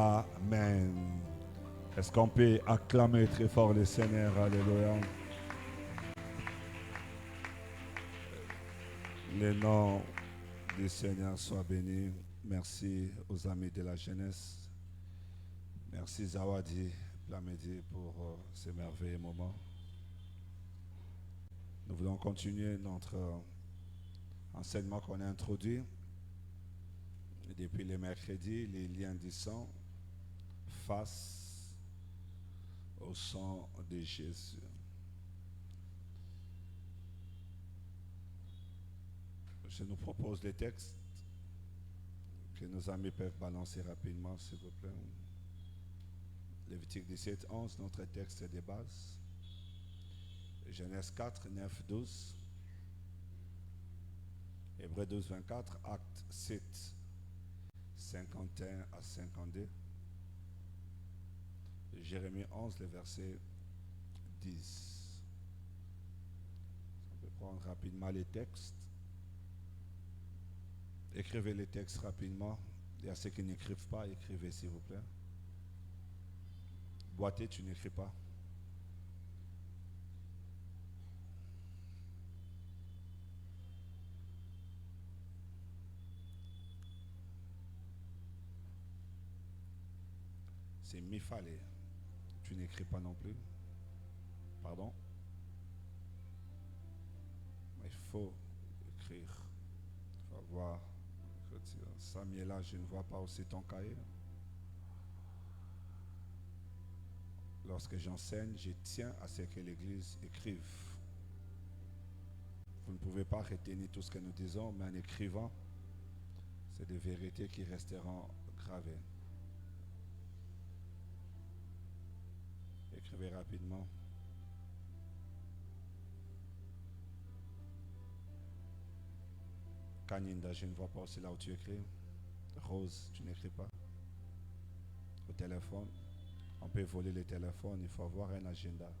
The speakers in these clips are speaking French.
Amen. Est-ce qu'on peut acclamer très fort le Seigneur? Alléluia. Le nom du Seigneur soit béni. Merci aux amis de la jeunesse. Merci Zawadi Plamedi pour ce merveilleux moment. Nous voulons continuer notre enseignement qu'on a introduit depuis le mercredi, les liens du sang face au sang de Jésus. Je nous propose les textes que nos amis peuvent balancer rapidement, s'il vous plaît. Lévitique 17, 11, notre texte de base. Genèse 4, 9, 12. Hébreux 12, 24. Actes 7, 51 à 52. Jérémie 11, le verset 10. On peut prendre rapidement les textes. Écrivez les textes rapidement. Et à ceux qui n'écrivent pas, écrivez s'il vous plaît. Boité, tu n'écris pas. C'est Mifale. Tu n'écris pas non plus. Pardon? Il faut écrire. Il faut voir. Samuela, je ne vois pas aussi ton cahier. Lorsque j'enseigne, je tiens à ce que l'Église écrive. Vous ne pouvez pas retenir tout ce que nous disons, mais en écrivant, c'est des vérités qui resteront gravées. Écrivez rapidement. Kaninda, je ne vois pas aussi là où tu écris. Rose, tu n'écris pas. Au téléphone, on peut voler les téléphones, il faut avoir un agenda.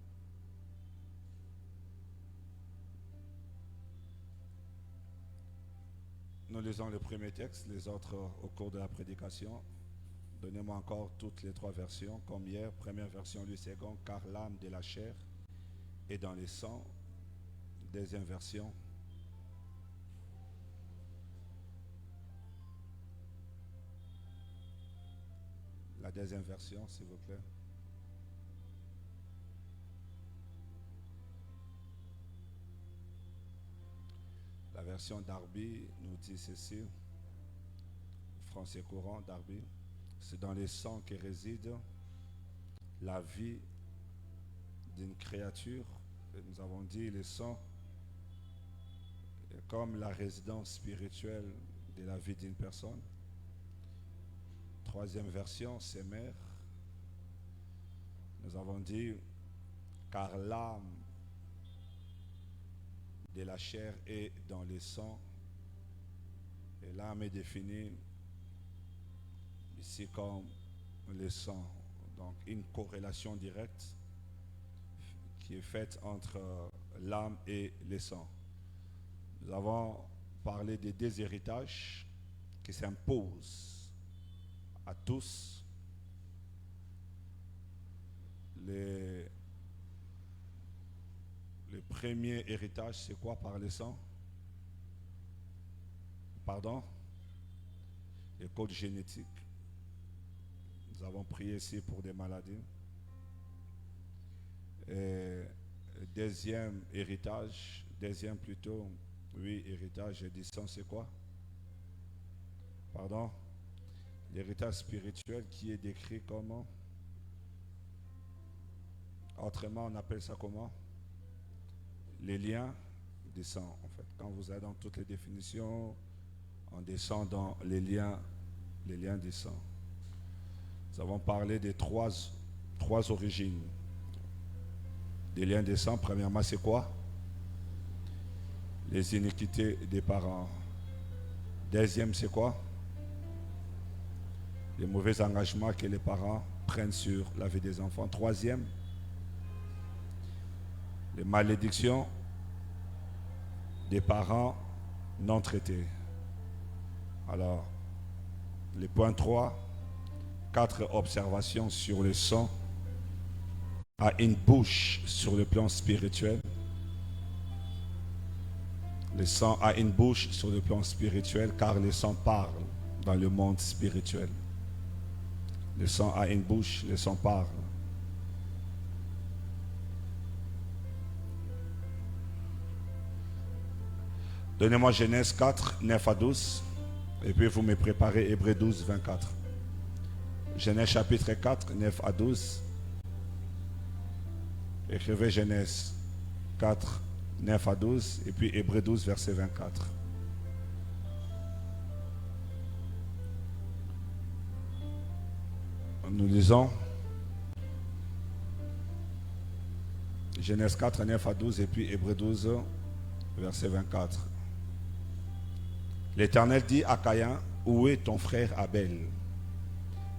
Nous lisons le premier texte, les autres au cours de la prédication. Donnez-moi encore toutes les trois versions, comme hier. Première version, lui second, car l'âme de la chair est dans le sang. Deuxième version. La deuxième version, s'il vous plaît. La version Darby nous dit ceci. Français courant, Darby. C'est dans le sang que réside la vie d'une créature. Et nous avons dit le sang est comme la résidence spirituelle de la vie d'une personne. Troisième version, c'est mère. Nous avons dit, car l'âme de la chair est dans le sang. Et l'âme est définie ici comme le sang. Donc une corrélation directe qui est faite entre l'âme et le sang. Nous avons parlé des deux héritages qui s'imposent à tous. Le premier héritage, c'est quoi par le sang? Pardon? Le code génétique. Nous avons prié ici pour des maladies. Et deuxième héritage, héritage du sang, c'est quoi? Pardon? L'héritage spirituel qui est décrit comment? Autrement, on appelle ça comment? Les liens du sang, en fait. Quand vous allez dans toutes les définitions, on descend dans les liens du sang. Nous avons parlé des trois origines des liens du sang. Premièrement, c'est quoi? Les iniquités des parents. Deuxième, c'est quoi? Les mauvais engagements que les parents prennent sur la vie des enfants. Troisième, les malédictions des parents non traités. Alors, le point 3, 4 observations sur le sang a une bouche sur le plan spirituel. Le sang a une bouche sur le plan spirituel car le sang parle dans le monde spirituel. Le sang a une bouche, le sang parle. Donnez-moi Genèse 4, 9 à 12. Et puis vous me préparez Hébreux 12, 24. Genèse chapitre 4, 9 à 12. Écrivez Genèse 4, 9 à 12. Et puis Hébreux 12, verset 24. Nous lisons Genèse 4, 9 à 12. Et puis Hébreux 12, verset 24. L'Éternel dit à Caïn, où est ton frère Abel?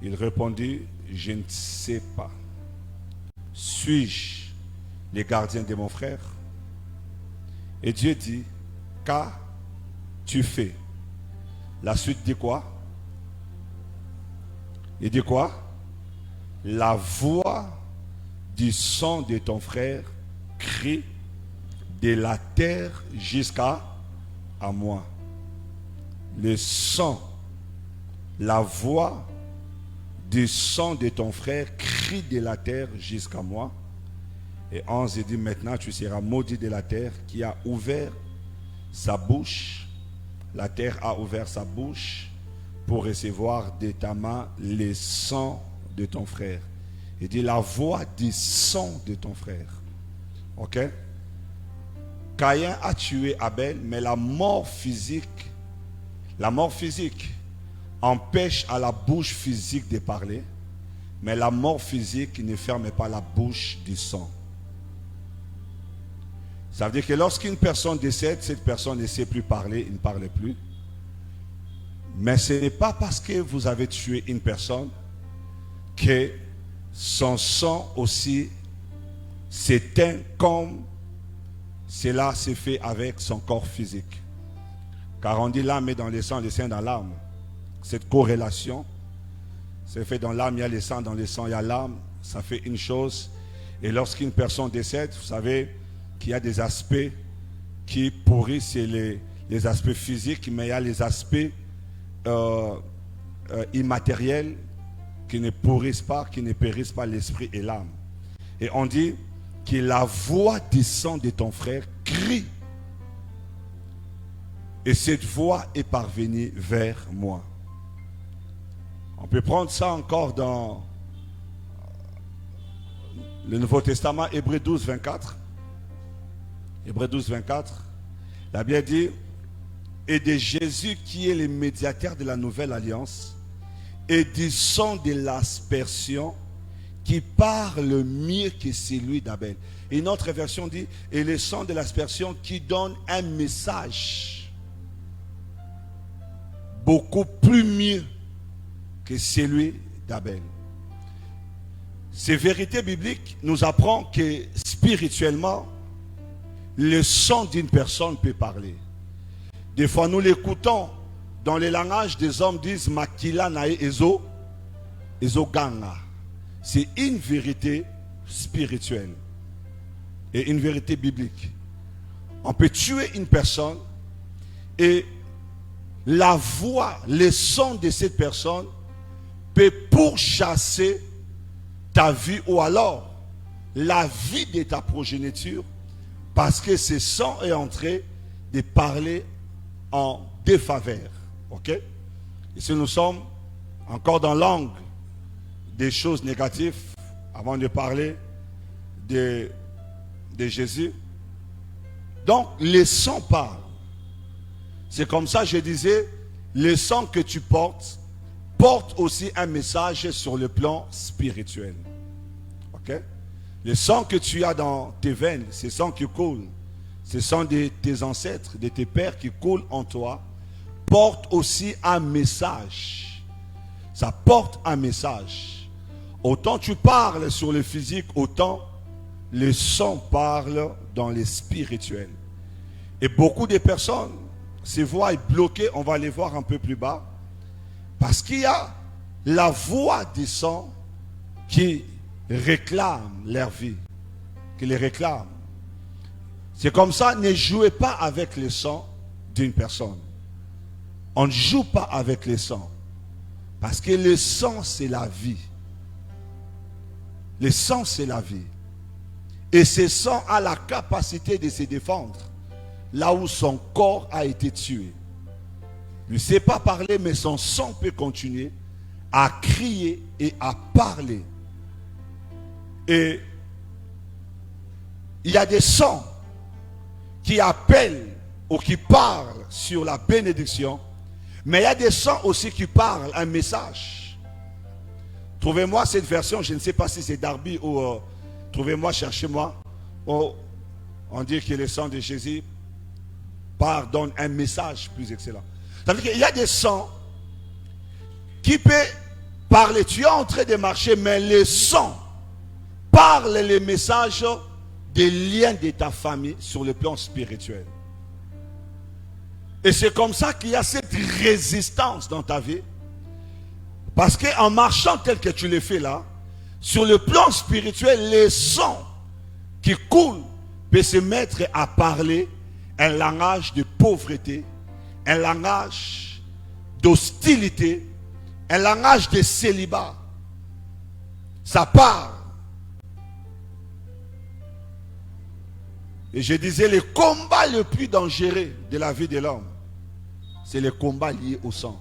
Il répondit, je ne sais pas. Suis-je les gardiens de mon frère? Et Dieu dit, qu'as-tu fait? La suite dit quoi? Il dit quoi? La voix du sang de ton frère crie de la terre jusqu'à moi. Le sang, la voix du sang de ton frère crie de la terre jusqu'à moi. Et 11 dit, maintenant tu seras maudit de la terre qui a ouvert sa bouche. La terre a ouvert sa bouche pour recevoir de ta main le sang de ton frère. Il dit la voix du sang de ton frère. Ok? Caïn a tué Abel, mais la mort physique empêche à la bouche physique de parler, mais la mort physique ne ferme pas la bouche du sang. Ça veut dire que lorsqu'une personne décède, cette personne ne sait plus parler, il ne parle plus. Mais ce n'est pas parce que vous avez tué une personne que son sang aussi s'éteint comme cela s'est fait avec son corps physique. Car on dit l'âme est dans le sang, le sang dans l'âme. Cette corrélation, c'est fait dans l'âme, il y a le sang, dans le sang, il y a l'âme. Ça fait une chose. Et lorsqu'une personne décède, vous savez qu'il y a des aspects qui pourrissent, c'est les aspects physiques, mais il y a les aspects immatériels qui ne pourrissent pas, qui ne périssent pas, l'esprit et l'âme. Et on dit que la voix du sang de ton frère crie. Et cette voix est parvenue vers moi. On peut prendre ça encore dans le Nouveau Testament, Hébreux 12, 24. Hébreux 12, 24. La Bible dit, et de Jésus qui est le médiateur de la nouvelle alliance, et du sang de l'aspersion qui parle mieux que celui d'Abel. Et une autre version dit, et le sang de l'aspersion qui donne un message beaucoup plus mieux que celui d'Abel. Ces vérités bibliques nous apprennent que spirituellement, le sang d'une personne peut parler. Des fois, nous l'écoutons dans le langage des hommes, disent Makila nae ezo ganga. C'est une vérité spirituelle et une vérité biblique. On peut tuer une personne et la voix, le son de cette personne peut pourchasser ta vie ou alors la vie de ta progéniture parce que ce son est en train de parler en défaveur. Ok? Et si nous sommes encore dans l'angle des choses négatives, avant de parler de Jésus, donc le son parle. C'est comme ça, je disais, le sang que tu portes, porte aussi un message sur le plan spirituel. Ok? Le sang que tu as dans tes veines, ce sang qui coule, ce sang de tes ancêtres, de tes pères qui coule en toi, porte aussi un message. Ça porte un message. Autant tu parles sur le physique, autant le sang parle dans le spirituel. Et beaucoup de personnes se voient bloquées, on va les voir un peu plus bas, parce qu'il y a la voix du sang qui réclame leur vie, qui les réclame. C'est comme ça, ne jouez pas avec le sang d'une personne. On ne joue pas avec le sang. Parce que le sang, c'est la vie. Le sang, c'est la vie. Et ce sang a la capacité de se défendre là où son corps a été tué. Il ne sait pas parler, mais son sang peut continuer à crier et à parler. Et il y a des sangs qui appellent ou qui parlent sur la bénédiction, mais il y a des sangs aussi qui parlent un message. Trouvez-moi cette version, je ne sais pas si c'est Darby ou trouvez-moi, cherchez-moi. Oh, on dit que le sang de Jésus donne un message plus excellent. Ça veut dire qu'il y a des sangs qui peuvent parler. Tu es en train de marcher, mais le sang parle les messages des liens de ta famille sur le plan spirituel. Et c'est comme ça qu'il y a cette résistance dans ta vie. Parce qu'en marchant tel que tu l'as fait là, sur le plan spirituel, les sons qui coulent peuvent se mettre à parler un langage de pauvreté, un langage d'hostilité, un langage de célibat. Ça parle. Et je disais, le combat le plus dangereux de la vie de l'homme, c'est le combat lié au sang.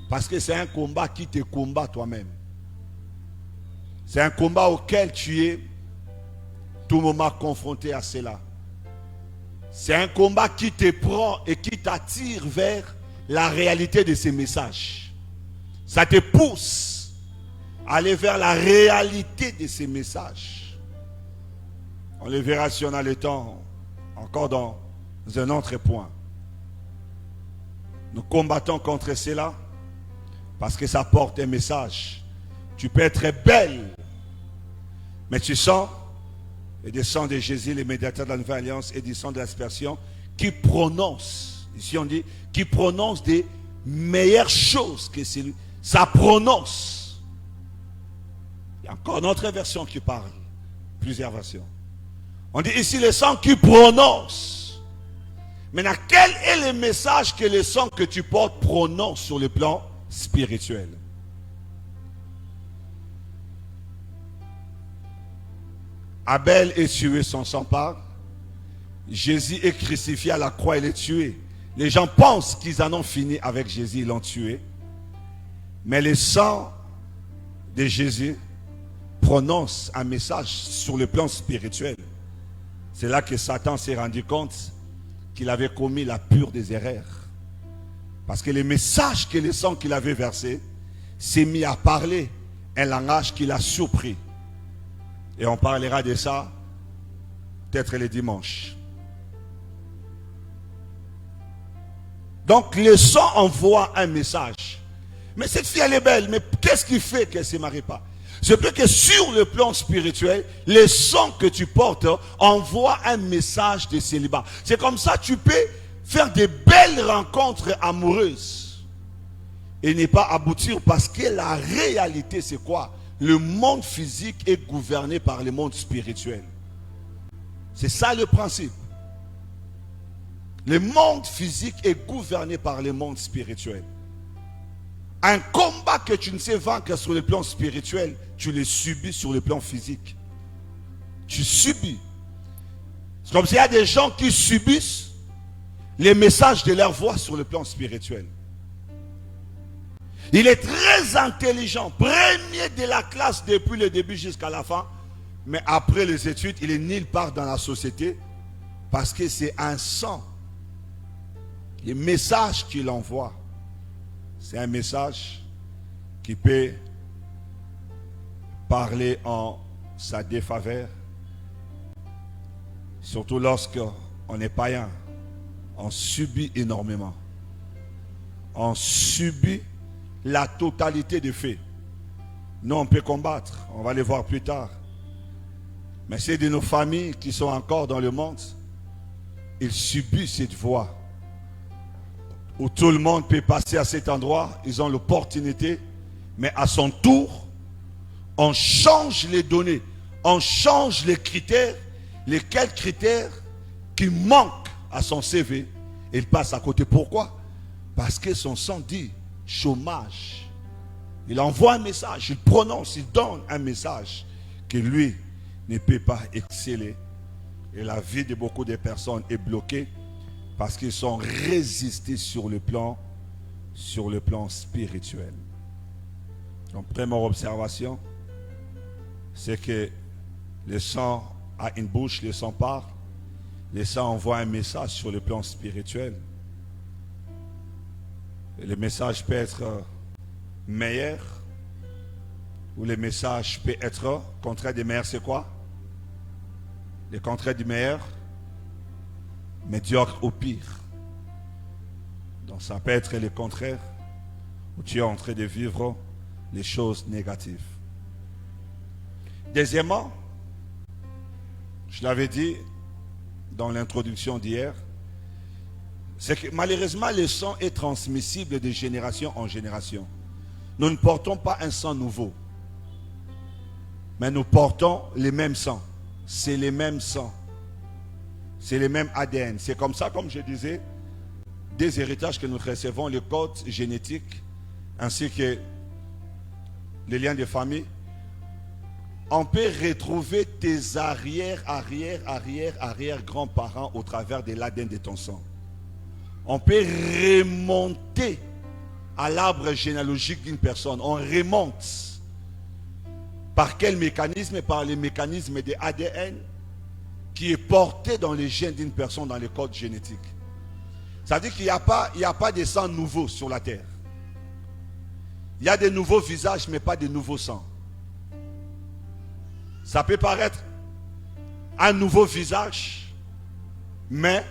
Parce que c'est un combat qui te combat toi-même. C'est un combat auquel tu es tout moment confronté à cela. C'est un combat qui te prend et qui t'attire vers la réalité de ces messages. Ça te pousse à aller vers la réalité de ces messages. On le verra si on a le temps, encore dans un autre point. Nous combattons contre cela parce que ça porte un message. Tu peux être belle, mais tu sens, et du sang de Jésus, le médiateur de la Nouvelle Alliance, et du sang de l'aspersion, qui prononce, ici on dit, qui prononce des meilleures choses que celui. Ça prononce. Il y a encore une autre version qui parle, plusieurs versions. On dit ici le sang qui prononce. Maintenant, quel est le message que le sang que tu portes prononce sur le plan spirituel? Abel est tué sans sang part. Jésus est crucifié à la croix, il est tué. Les gens pensent qu'ils en ont fini avec Jésus, ils l'ont tué. Mais le sang de Jésus prononce un message sur le plan spirituel. C'est là que Satan s'est rendu compte qu'il avait commis la pure des erreurs. Parce que le message que le sang qu'il avait versé s'est mis à parler un langage qu'il a surpris. Et on parlera de ça peut-être le dimanche. Donc le sang envoie un message. Mais cette fille elle est belle, mais qu'est-ce qui fait qu'elle ne se marie pas? C'est peut que sur le plan spirituel, le sang que tu portes envoie un message de célibat. C'est comme ça que tu peux faire de belles rencontres amoureuses et ne pas aboutir, parce que la réalité c'est quoi? Le monde physique est gouverné par le monde spirituel. C'est ça le principe. Le monde physique est gouverné par le monde spirituel. Un combat que tu ne sais vaincre sur le plan spirituel, tu le subis sur le plan physique. Tu subis. C'est comme s'il y a des gens qui subissent les messages de leur voix sur le plan spirituel. Il est très intelligent, premier de la classe depuis le début jusqu'à la fin, mais après les études, il est nulle part dans la société parce que c'est un sang. Les messages qu'il envoie, c'est un message qui peut parler en sa défaveur, surtout lorsqu'on est païen. On subit énormément. On subit la totalité des faits. Nous, on peut combattre, on va les voir plus tard. Mais c'est de nos familles qui sont encore dans le monde, ils subissent cette voie où tout le monde peut passer à cet endroit. Ils ont l'opportunité Mais à son tour, on change les données, on change les critères, lesquels critères qui manquent à son CV, il passe à côté. Pourquoi? Parce que son sang dit chômage. Il envoie un message, il prononce, il donne un message que lui ne peut pas exceller. Et la vie de beaucoup de personnes est bloquée parce qu'ils sont résistés sur le plan spirituel. Donc, première observation, c'est que le sang a une bouche, le sang parle. Le sang envoie un message sur le plan spirituel. Et le message peut être meilleur, ou le message peut être contraire du meilleur, c'est quoi? Le contraire du meilleur, médiocre ou pire. Donc ça peut être le contraire, où tu es en train de vivre les choses négatives. Deuxièmement, je l'avais dit dans l'introduction d'hier, c'est que malheureusement le sang est transmissible de génération en génération. Nous ne portons pas un sang nouveau, mais nous portons les mêmes sangs. C'est les mêmes sangs. C'est les mêmes ADN. C'est comme ça, comme je disais, des héritages que nous recevons, le code génétique, ainsi que les liens de famille. On peut retrouver tes arrière-grands-parents au travers de l'ADN de ton sang. On peut remonter à l'arbre généalogique d'une personne. On remonte. Par quel mécanisme? Par les mécanismes de ADN qui est porté dans les gènes d'une personne, dans le code génétique. Ça veut dire qu'il n'y a pas de sang nouveau sur la terre. Il y a de nouveaux visages, mais pas de nouveaux sangs. Ça peut paraître un nouveau visage, mais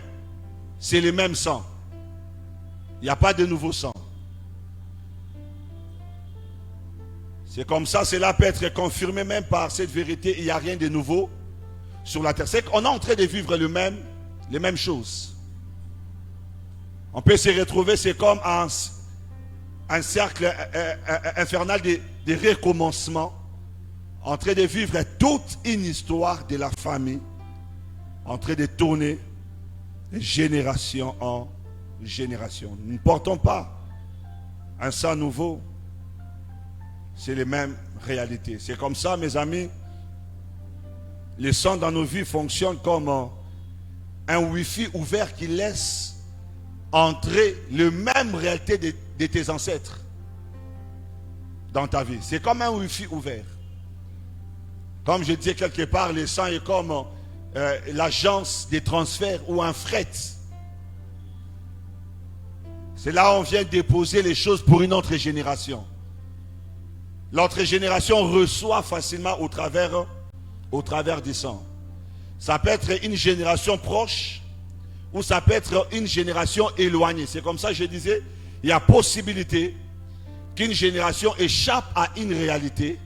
c'est le même sang. Il n'y a pas de nouveau sang. C'est comme ça, cela peut être confirmé même par cette vérité. Il n'y a rien de nouveau sur la terre. C'est qu'on est en train de vivre les mêmes choses. On peut se retrouver, c'est comme un cercle infernal de recommencement, en train de vivre toute une histoire de la famille, en train de tourner de génération en génération. Nous ne portons pas un sang nouveau, c'est les mêmes réalités. C'est comme ça, mes amis, le sang dans nos vies fonctionne comme un wifi ouvert qui laisse entrer les mêmes réalités de tes ancêtres dans ta vie. C'est comme un wifi ouvert. Comme je disais quelque part, le sang est comme l'agence des transferts ou un fret. C'est là où on vient déposer les choses pour une autre génération. L'autre génération reçoit facilement au travers du sang. Ça peut être une génération proche ou ça peut être une génération éloignée. C'est comme ça que je disais, il y a possibilité qu'une génération échappe à une réalité,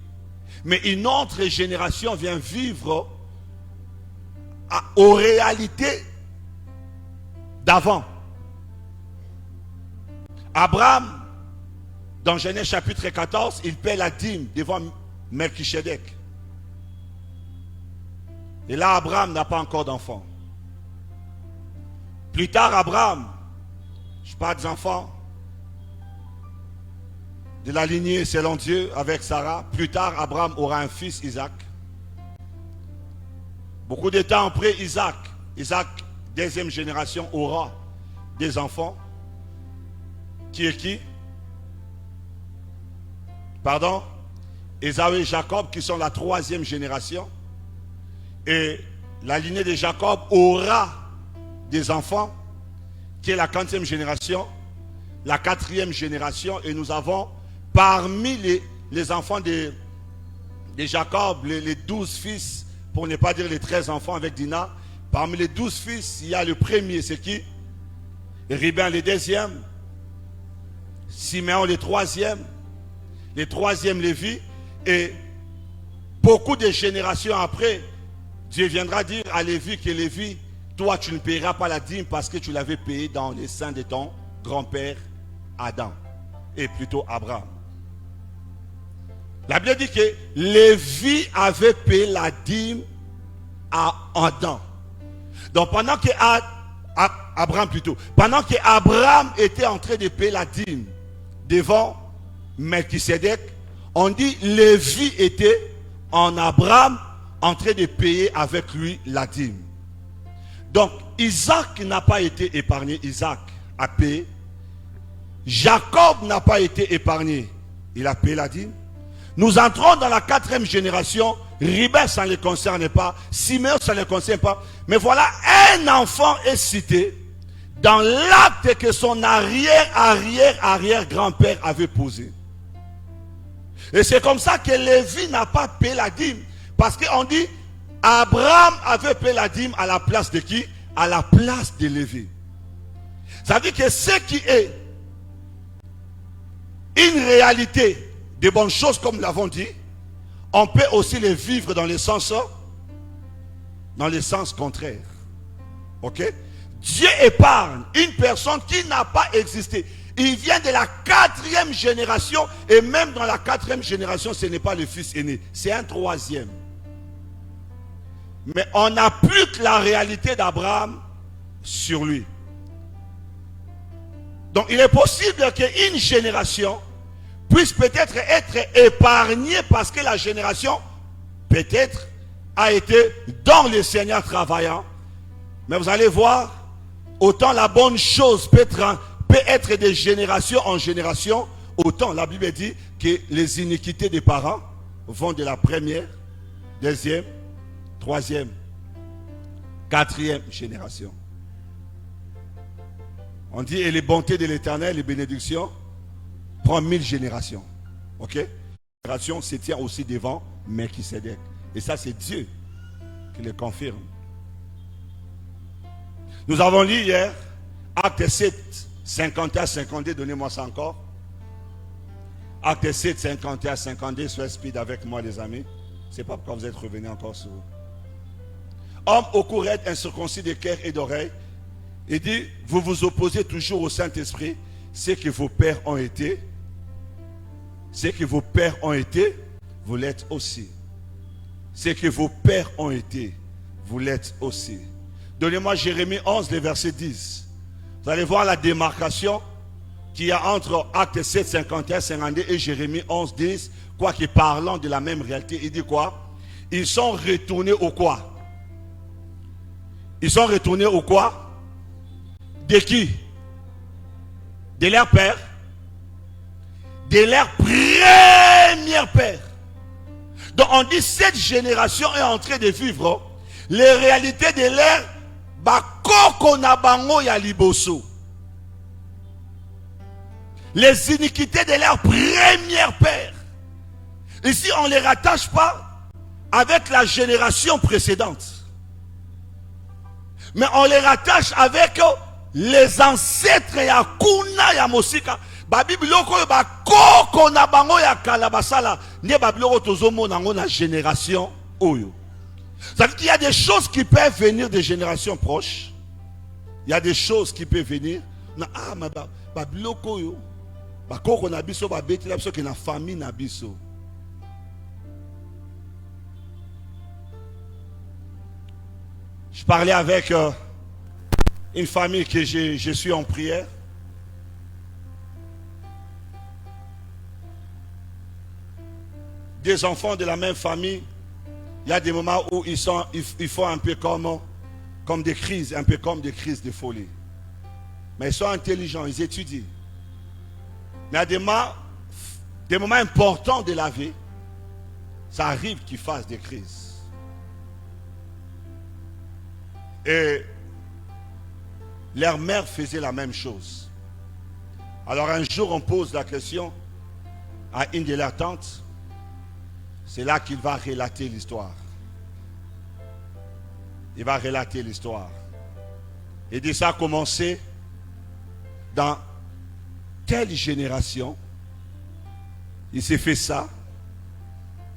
mais une autre génération vient vivre aux réalités d'avant. Abraham, dans Genèse chapitre 14, il paie la dîme devant Melchisedec. Et là, Abraham n'a pas encore d'enfant. Plus tard, Abraham, je parle des enfants de la lignée selon Dieu avec Sarah. Plus tard, Abraham aura un fils, Isaac. Beaucoup de temps après, Isaac, deuxième génération, aura des enfants. Qui est qui? Pardon? Ésaü et Jacob qui sont la troisième génération. Et la lignée de Jacob aura des enfants qui est la 40e génération, la 4e génération. Et nous avons parmi les enfants de Jacob, les 12 fils, pour ne pas dire les 13 enfants avec Dina. Parmi les 12 fils, il y a le premier, c'est qui? Ruben le deuxième, Siméon le troisième Lévi, et beaucoup de générations après, Dieu viendra dire à Lévi que Lévi, toi tu ne paieras pas la dîme parce que tu l'avais payé dans les seins de ton grand-père Adam, et plutôt Abraham. La Bible dit que Lévi avait payé la dîme à Adam. Donc pendant que Abraham plutôt, pendant que Abraham était en train de payer la dîme devant Melchisedec, on dit Lévi était en Abraham en train de payer avec lui la dîme. Donc Isaac n'a pas été épargné, Isaac a payé. Jacob n'a pas été épargné, il a payé la dîme. Nous entrons dans la 4e génération. Ribet, ça ne les concerne pas. Siméon, ça ne les concerne pas. Mais voilà, un enfant est cité dans l'acte que son arrière-grand-père avait posé. Et c'est comme ça que Lévi n'a pas payé la dîme. Parce qu'on dit, Abraham avait payé la dîme à la place de qui? À la place de Lévi. Ça veut dire que ce qui est une réalité des bonnes choses, comme nous l'avons dit, on peut aussi les vivre dans le sens contraire. Ok? Dieu épargne une personne qui n'a pas existé. Il vient de la 4e génération, et même dans la 4e génération, ce n'est pas le fils aîné, c'est un 3e. Mais on applique la réalité d'Abraham sur lui. Donc il est possible qu'une génération puisse peut-être être épargnée parce que la génération peut-être a été dans le Seigneur travaillant. Mais vous allez voir, autant la bonne chose peut être de génération en génération, autant la Bible dit que les iniquités des parents vont de la 1re, 2e, 3e, 4e génération. On dit, et les bontés de l'Éternel, les bénédictions, prend 1000 générations. Ok? La génération se tient aussi devant Melchisedec. Et ça, c'est Dieu qui le confirme. Nous avons lu hier, Acte 7, 51-52, donnez-moi ça encore. Acte 7, 51-52, soyez speed avec moi les amis. C'est pas pourquoi vous êtes revenus encore sur vous. Homme au courette, incirconcis de cœur et d'oreille. Il dit, vous vous opposez toujours au Saint-Esprit, ce que vos pères ont été. Ce que vos pères ont été, vous l'êtes aussi. Ce que vos pères ont été, vous l'êtes aussi. Donnez-moi Jérémie 11, le verset 10. Vous allez voir la démarcation qu'il y a entre Acte 7, 51, 52 et Jérémie 11, 10. Quoique parlant de la même réalité, il dit quoi? Ils sont retournés au quoi? Ils sont retournés au quoi? De qui? De leur père? De leur premier père. Donc on dit cette génération est en train de vivre les réalités de leur bakoko na bango ya liboso. Les iniquités de leur premier père. Ici on ne les rattache pas avec la génération précédente. Mais on les rattache avec les ancêtres ya kuna ya mosika. Babibiloko ba koko na bango ya kalabasala ne babiloko tozomona ngo na génération oyo. Ça veut dire qu'il y a des choses qui peuvent venir des générations proches. Il y a des choses qui peuvent venir na babiloko yo ba koko na biso ba beti la biso ke na famille na biso. Je parlais avec une famille que je suis en prière. Des enfants de la même famille, il y a des moments où ils font un peu comme des crises, un peu comme des crises de folie. Mais ils sont intelligents, ils étudient. Mais à des moments importants de la vie, ça arrive qu'ils fassent des crises. Et leur mère faisait la même chose. Alors un jour, on pose la question à une de leurs tantes. C'est là qu'il va relater l'histoire. Il va relater l'histoire. Il dit ça a commencé dans telle génération. Il s'est fait ça.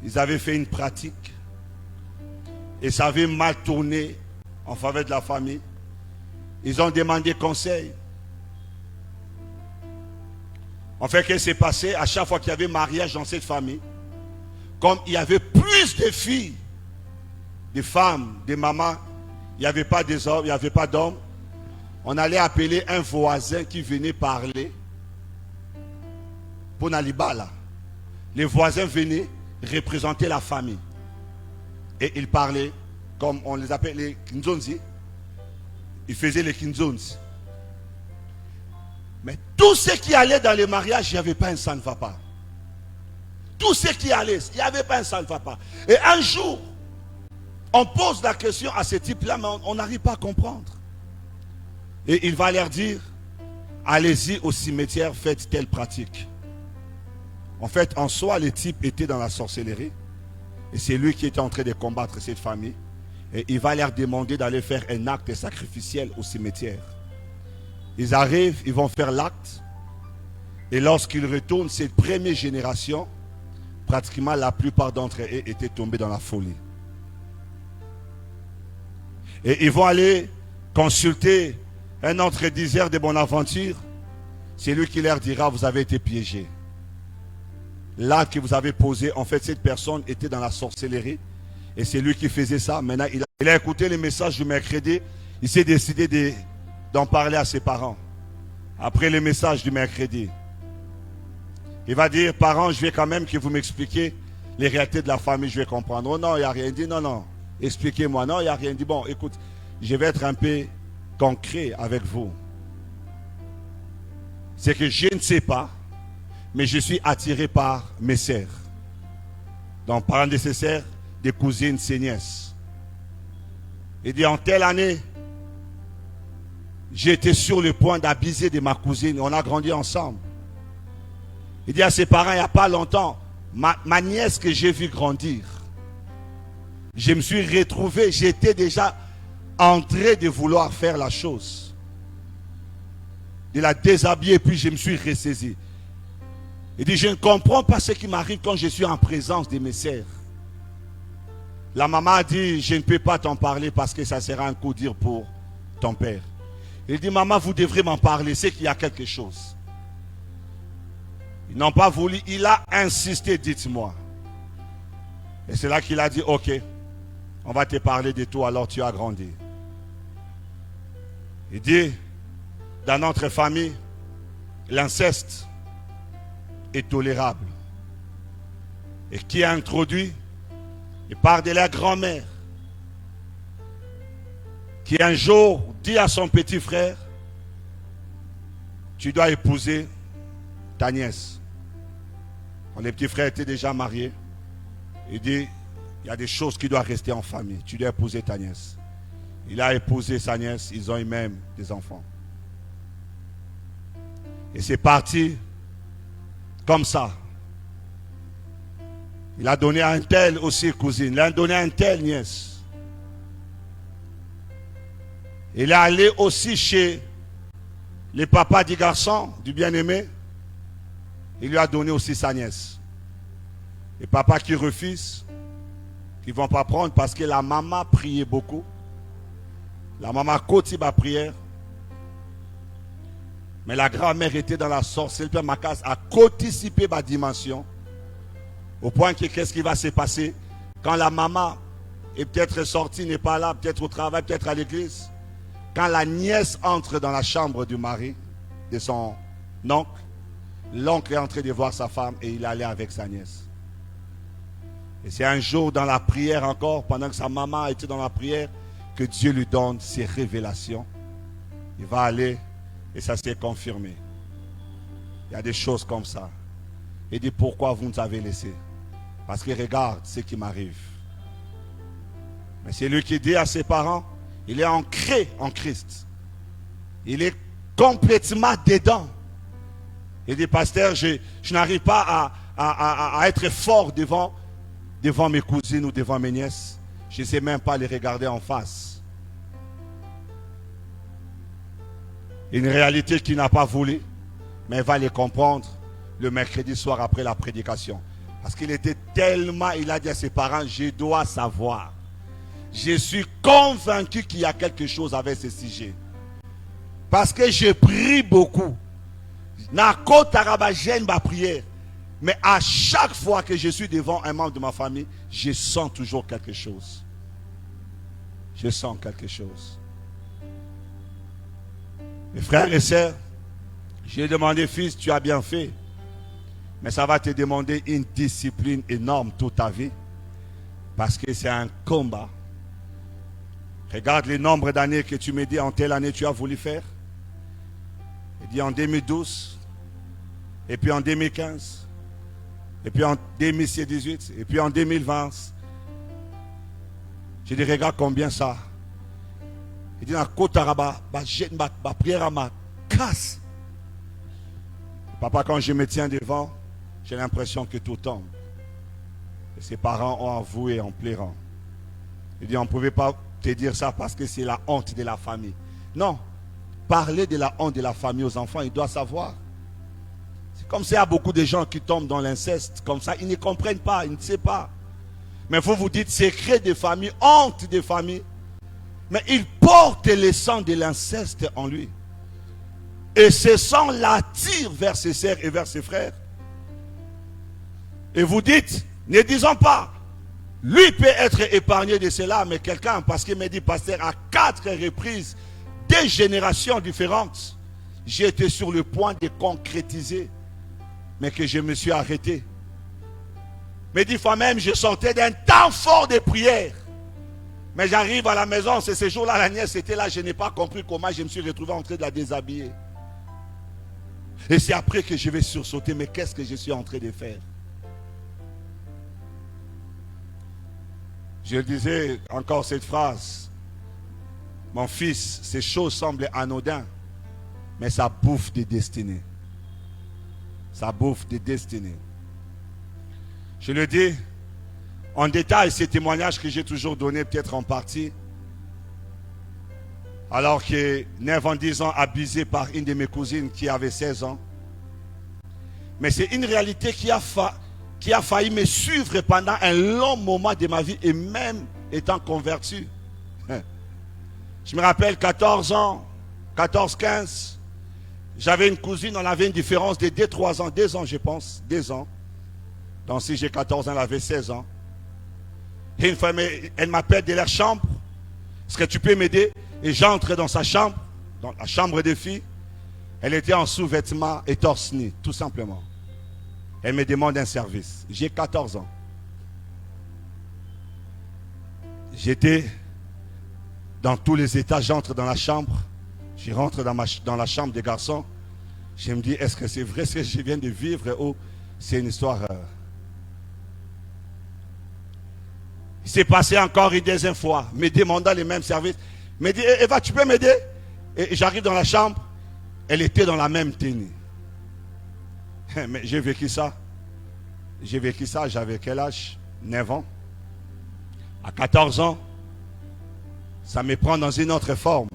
Ils avaient fait une pratique. Et ça avait mal tourné en faveur de la famille. Ils ont demandé conseil. En fait, qu'est-ce qui s'est passé? À chaque fois qu'il y avait mariage dans cette famille, comme il y avait plus de filles, des femmes, des mamans, il n'y avait pas des hommes, il n'y avait pas d'hommes, on allait appeler un voisin qui venait parler pour Nalibala. Les voisins venaient représenter la famille. Et ils parlaient, comme on les appelle les Kinzonzi. Ils faisaient les Kinzonzi. Mais tous ceux qui allaient dans les mariages, il n'y avait pas un ça ne va pas. Tous ceux qui allaient, il n'y avait pas un ça ne va pas. Et un jour, on pose la question à ce type-là, mais on n'arrive pas à comprendre. Et il va leur dire, allez-y au cimetière, faites telle pratique. En fait, en soi, le type était dans la sorcellerie. Et c'est lui qui était en train de combattre cette famille. Et il va leur demander d'aller faire un acte sacrificiel au cimetière. Ils arrivent, ils vont faire l'acte. Et lorsqu'ils retournent, cette première génération, pratiquement la plupart d'entre eux étaient tombés dans la folie. Et ils vont aller consulter un autre diseur de Bonaventure. C'est lui qui leur dira, vous avez été piégés. L'acte que vous avez posé, en fait, cette personne était dans la sorcellerie. Et c'est lui qui faisait ça. Maintenant, il a écouté les messages du mercredi. Il s'est décidé d'en parler à ses parents. Après les messages du mercredi. Il va dire, parents, je vais quand même que vous m'expliquiez les réalités de la famille, je vais comprendre. Oh non, il n'y a rien dit. Non, non. Expliquez-moi. Non, il n'y a rien dit. Bon, écoute, je vais être un peu concret avec vous. C'est que je ne sais pas, mais je suis attiré par mes sœurs. Donc, parents de ses sœurs, des cousines, ses nièces. Il dit, en telle année, j'étais sur le point d'abuser de ma cousine. On a grandi ensemble. Il dit à ses parents, il n'y a pas longtemps, ma nièce que j'ai vue grandir, je me suis retrouvé, j'étais déjà en train de vouloir faire la chose. De la déshabiller, puis je me suis ressaisi. Il dit, je ne comprends pas ce qui m'arrive quand je suis en présence de mes sœurs. La maman a dit, je ne peux pas t'en parler parce que ça sera un coup dur pour ton père. Il dit, maman, vous devrez m'en parler, c'est qu'il y a quelque chose. Ils n'ont pas voulu, il a insisté, dites-moi. Et c'est là qu'il a dit, ok, on va te parler de tout, alors tu as grandi. Il dit, dans notre famille, l'inceste est tolérable. Et qui a introduit, il part de la grand-mère, qui un jour dit à son petit frère, tu dois épouser ta nièce. Quand les petits frères étaient déjà mariés, il dit, il y a des choses qui doivent rester en famille. Tu dois épouser ta nièce. Il a épousé sa nièce, ils ont eu même des enfants. Et c'est parti comme ça. Il a donné à un tel aussi cousine. Il a donné à un tel nièce. Il est allé aussi chez le papa du garçon, du bien-aimé. Il lui a donné aussi sa nièce. Et papa qui refuse, qui ne vont pas prendre parce que la maman priait beaucoup. La maman côté ma prière. Mais la grand-mère était dans la sorcellerie. Ma case a cotisipé ma dimension. Au point que qu'est-ce qui va se passer quand la maman est peut-être sortie, n'est pas là, peut-être au travail, peut-être à l'église. Quand la nièce entre dans la chambre du mari, de son oncle, l'oncle est en train de voir sa femme et il allait avec sa nièce. Et c'est un jour dans la prière encore, pendant que sa maman était dans la prière, que Dieu lui donne ses révélations. Il va aller et ça s'est confirmé. Il y a des choses comme ça. Il dit, pourquoi vous nous avez laissés? Parce que regarde ce qui m'arrive. Mais c'est lui qui dit à ses parents, il est ancré en Christ. Il est complètement dedans. Il dit, pasteur, je n'arrive pas à être fort devant mes cousines ou devant mes nièces. Je ne sais même pas les regarder en face. Une réalité qu'il n'a pas voulu, mais il va les comprendre le mercredi soir après la prédication. Parce qu'il était tellement, il a dit à ses parents, je dois savoir. Je suis convaincu qu'il y a quelque chose avec ce sujet. Parce que je prie beaucoup. Na kota rabagène ba prière. Mais à chaque fois que je suis devant un membre de ma famille, je sens toujours quelque chose. Je sens quelque chose. Mes frères et sœurs, j'ai demandé, fils, tu as bien fait. Mais ça va te demander une discipline énorme toute ta vie. Parce que c'est un combat. Regarde le nombre d'années que tu me dis en telle année tu as voulu faire. Il dit en 2012, et puis en 2015, et puis en 2018, et puis en 2020. Je dis, regarde combien ça. Il dit, dans Kotaraba, ma prière ma casse. Papa, quand je me tiens devant, j'ai l'impression que tout tombe. Et ses parents ont avoué en pleurant. Il dit, on ne pouvait pas te dire ça parce que c'est la honte de la famille. Non, parler de la honte de la famille aux enfants, ils doivent savoir. C'est comme s'il y a beaucoup de gens qui tombent dans l'inceste, comme ça, ils ne comprennent pas, ils ne savent pas. Mais vous vous dites secret de famille, honte de famille. Mais il porte le sang de l'inceste en lui. Et ce sang l'attire vers ses sœurs et vers ses frères. Et vous dites, ne disons pas, lui peut être épargné de cela, mais quelqu'un, parce qu'il m'a dit, pasteur, à 4 reprises, des générations différentes, j'ai été sur le point de concrétiser, mais que je me suis arrêté. Mais 10 fois même, je sortais d'un temps fort de prière. Mais j'arrive à la maison, c'est ce jour-là, la nièce était là, je n'ai pas compris comment je me suis retrouvé en train de la déshabiller. Et c'est après que je vais sursauter, mais qu'est-ce que je suis en train de faire? Je disais encore cette phrase. Mon fils, ces choses semblent anodines, mais ça bouffe des destinées. Ça bouffe des destinées. Je le dis en détail, ces témoignages que j'ai toujours donnés, peut-être en partie. Alors que 9 ans, 10 ans, abusé par une de mes cousines qui avait 16 ans. Mais c'est une réalité qui a failli me suivre pendant un long moment de ma vie et même étant converti. Je me rappelle 14 ans, 14, 15. J'avais une cousine, on avait une différence de 2-3 ans, 2 ans je pense, 2 ans. Donc si j'ai 14 ans, elle avait 16 ans. Et une fois, elle m'appelle de leur chambre. Est-ce que tu peux m'aider? Et j'entre dans sa chambre, dans la chambre des filles. Elle était en sous-vêtements et torse nu, tout simplement. Elle me demande un service. J'ai 14 ans. J'étais dans tous les états, j'entre dans la chambre. Je rentre dans la chambre des garçons. Je me dis, est-ce que c'est vrai ce que je viens de vivre ou c'est une histoire... Il s'est passé encore une deuxième fois, me demandant les mêmes services. Me dit, Eva, tu peux m'aider? Et j'arrive dans la chambre, elle était dans la même tenue. Mais j'ai vécu ça. J'ai vécu ça, j'avais quel âge? 9 ans. À 14 ans, ça me prend dans une autre forme.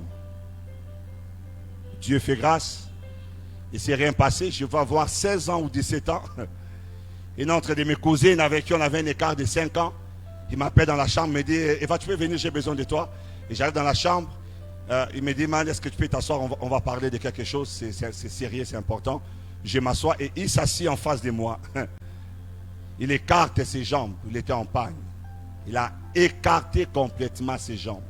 Dieu fait grâce. Il ne s'est rien passé. Je vais avoir 16 ans ou 17 ans. Une autre de mes cousines avec qui on avait un écart de 5 ans. Il m'appelle dans la chambre, me dit, Eva, tu peux venir, j'ai besoin de toi. Et j'arrive dans la chambre. Il me dit, man, est-ce que tu peux t'asseoir? On va parler de quelque chose. C'est sérieux, c'est important. Je m'assois et il s'assit en face de moi. Il écarte ses jambes. Il était en panne. Il a écarté complètement ses jambes.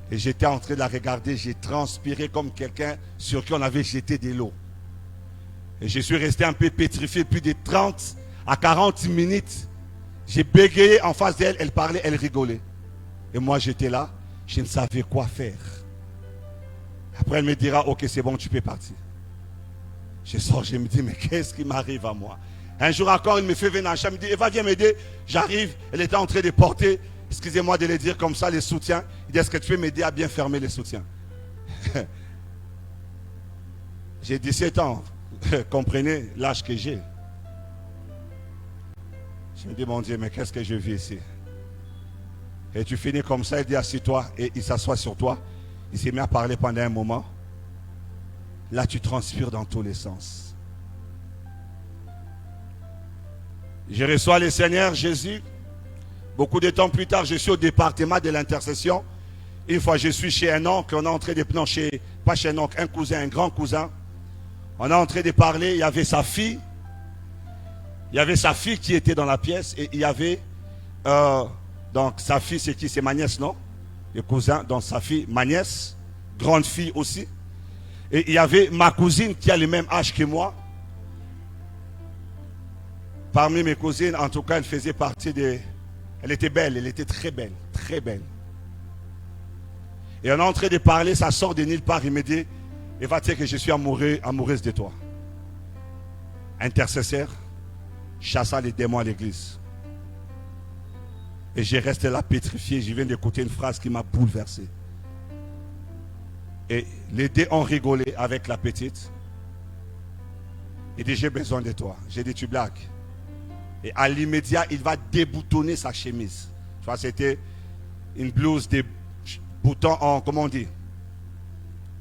Et j'étais en train de la regarder. J'ai transpiré comme quelqu'un sur qui on avait jeté de l'eau. Et je suis resté un peu pétrifié plus de 30 à 40 minutes. J'ai bégayé en face d'elle. Elle parlait, elle rigolait. Et moi j'étais là. Je ne savais quoi faire. Après elle me dira, ok c'est bon, tu peux partir. Je sors, je me dis, mais qu'est-ce qui m'arrive à moi? Un jour encore, il me fait venir dans la chambre, il me dit, Eva, viens m'aider. J'arrive, elle était en train de porter, excusez-moi de le dire comme ça, les soutiens. Il dit, est-ce que tu peux m'aider à bien fermer les soutiens? J'ai 17 ans, comprenez l'âge que j'ai. Je me dis, mon Dieu, mais qu'est-ce que je vis ici? Et tu finis comme ça, il dit, assis-toi, et il s'assoit sur toi. Il s'est mis à parler pendant un moment. Là, tu transpires dans tous les sens. Je reçois le Seigneur Jésus. Beaucoup de temps plus tard, je suis au département de l'intercession. Une fois, je suis chez un oncle. On est en train de... Non, pas chez un oncle, un cousin, un grand cousin. On est en train de parler. Il y avait sa fille. Il y avait sa fille qui était dans la pièce et il y avait... donc sa fille, c'est qui? C'est ma nièce, non? Le cousin, donc sa fille, ma nièce, grande fille aussi. Et il y avait ma cousine qui a le même âge que moi. Parmi mes cousines, en tout cas, elle faisait partie des... Elle était belle, elle était très belle, très belle. Et on est en train de parler, ça sort de nulle part, il me dit, il va dire que je suis amoureuse de toi. Intercesseur, chassant les démons à l'église. Et je reste là pétrifié, je viens d'écouter une phrase qui m'a bouleversé. Et les deux ont rigolé avec la petite. Il dit, j'ai besoin de toi. J'ai dit, tu blagues. Et à l'immédiat, il va déboutonner sa chemise. Tu vois, c'était une blouse de boutons en, comment on dit,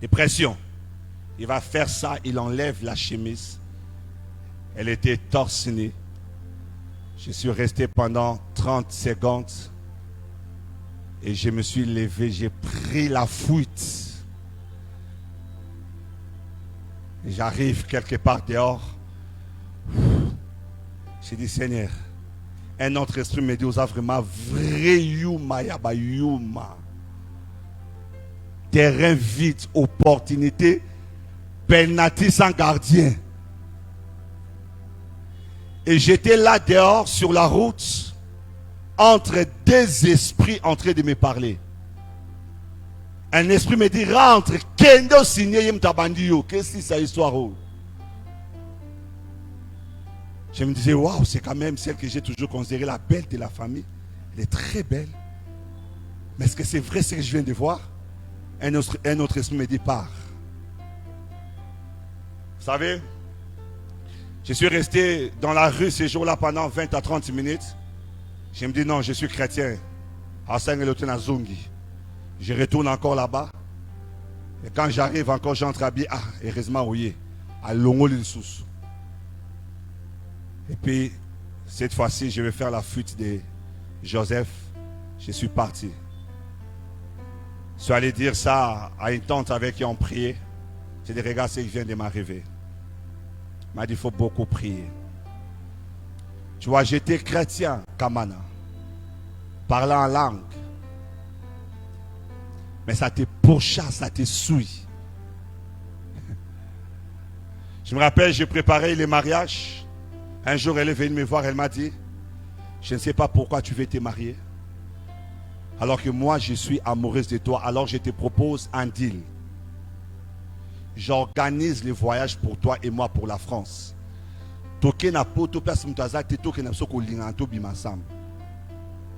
de pression. Il va faire ça, il enlève la chemise. Elle était torse nue. Je suis resté pendant 30 secondes. Et je me suis levé, j'ai pris la fuite. J'arrive quelque part dehors. J'ai dit, Seigneur, un autre esprit me dit, vous avez vraiment vrai yuma, yaba yuma. Terrain vide, opportunité, penalty sans gardien. Et j'étais là dehors sur la route, entre deux esprits en train de me parler. Un esprit me dit, rentre, kendo signé yem tabandiyo. Qu'est-ce que c'est cette histoire? Je me disais, waouh, c'est quand même celle que j'ai toujours considérée la belle de la famille. Elle est très belle. Mais est-ce que c'est vrai ce que je viens de voir? Un autre esprit me dit, pars. Vous savez, je suis resté dans la rue ces jours-là pendant 20 à 30 minutes. Je me dis, non, je suis chrétien. Je retourne encore là-bas. Et quand j'arrive encore, j'entre habillé. Ah, heureusement, oui. À Longo-Lil-Sous. Et puis, cette fois-ci, je vais faire la fuite de Joseph. Je suis parti. Je suis allé dire ça à une tante avec qui on priait. J'ai dit, regarde ce qui vient de m'arriver. Il m'a dit, il faut beaucoup prier. Tu vois, j'étais chrétien, Kamana. Parlant en langue. Mais ça te pourchasse, ça te souille. Je me rappelle, j'ai préparé les mariages. Un jour, elle est venue me voir, elle m'a dit, je ne sais pas pourquoi tu veux te marier. Alors que moi, je suis amoureuse de toi. Alors je te propose un deal. J'organise les voyages pour toi et moi pour la France. Il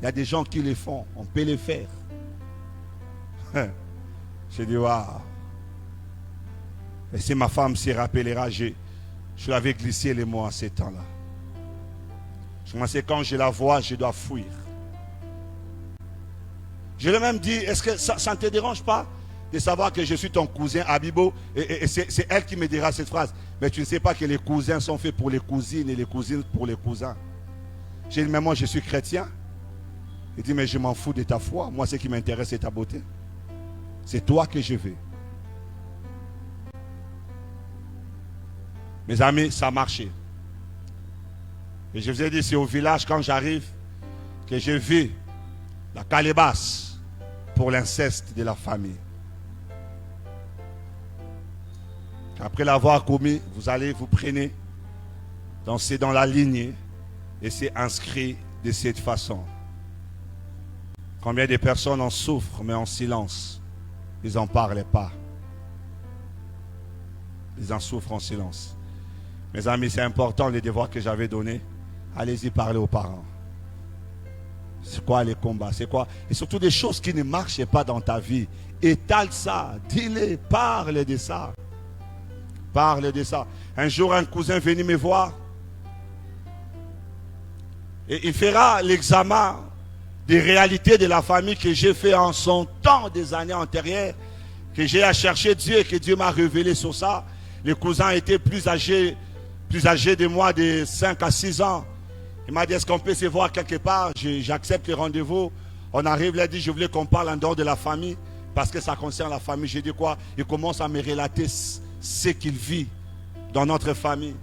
y a des gens qui le font. On peut le faire. J'ai dit, waouh. Et si ma femme s'y rappellera, je lui avais glissé les mots à ces temps-là. Je me sais quand je la vois, je dois fuir. Je lui ai même dit, est-ce que ça ne te dérange pas de savoir que je suis ton cousin Abibo? Et c'est elle qui me dira cette phrase. Mais tu ne sais pas que les cousins sont faits pour les cousines et les cousines pour les cousins. J'ai dit, mais moi je suis chrétien. Il dit, mais je m'en fous de ta foi. Moi ce qui m'intéresse c'est ta beauté. C'est toi que je veux. Mes amis, ça a marché. Et je vous ai dit, c'est au village quand j'arrive que je vis la calebasse pour l'inceste de la famille. Après l'avoir commis, vous allez vous prenez. Donc c'est dans la lignée et c'est inscrit de cette façon. Combien de personnes en souffrent mais en silence. Ils n'en parlent pas. Ils en souffrent en silence. Mes amis, c'est important les devoirs que j'avais donnés. Allez-y parler aux parents. C'est quoi les combats? C'est quoi? Et surtout des choses qui ne marchent pas dans ta vie. Étale ça. Dis-les. Parle de ça. Parle de ça. Un jour, un cousin venu me voir. Et il fera l'examen des réalités de la famille que j'ai fait en son temps des années antérieures. Que j'ai à chercher Dieu et que Dieu m'a révélé sur ça. Le cousin était plus âgé de moi de 5 à 6 ans. Il m'a dit, est-ce qu'on peut se voir quelque part? J'accepte le rendez-vous. On arrive, il a dit, je voulais qu'on parle en dehors de la famille. Parce que ça concerne la famille. J'ai dit quoi? Il commence à me relater ce qu'il vit dans notre famille.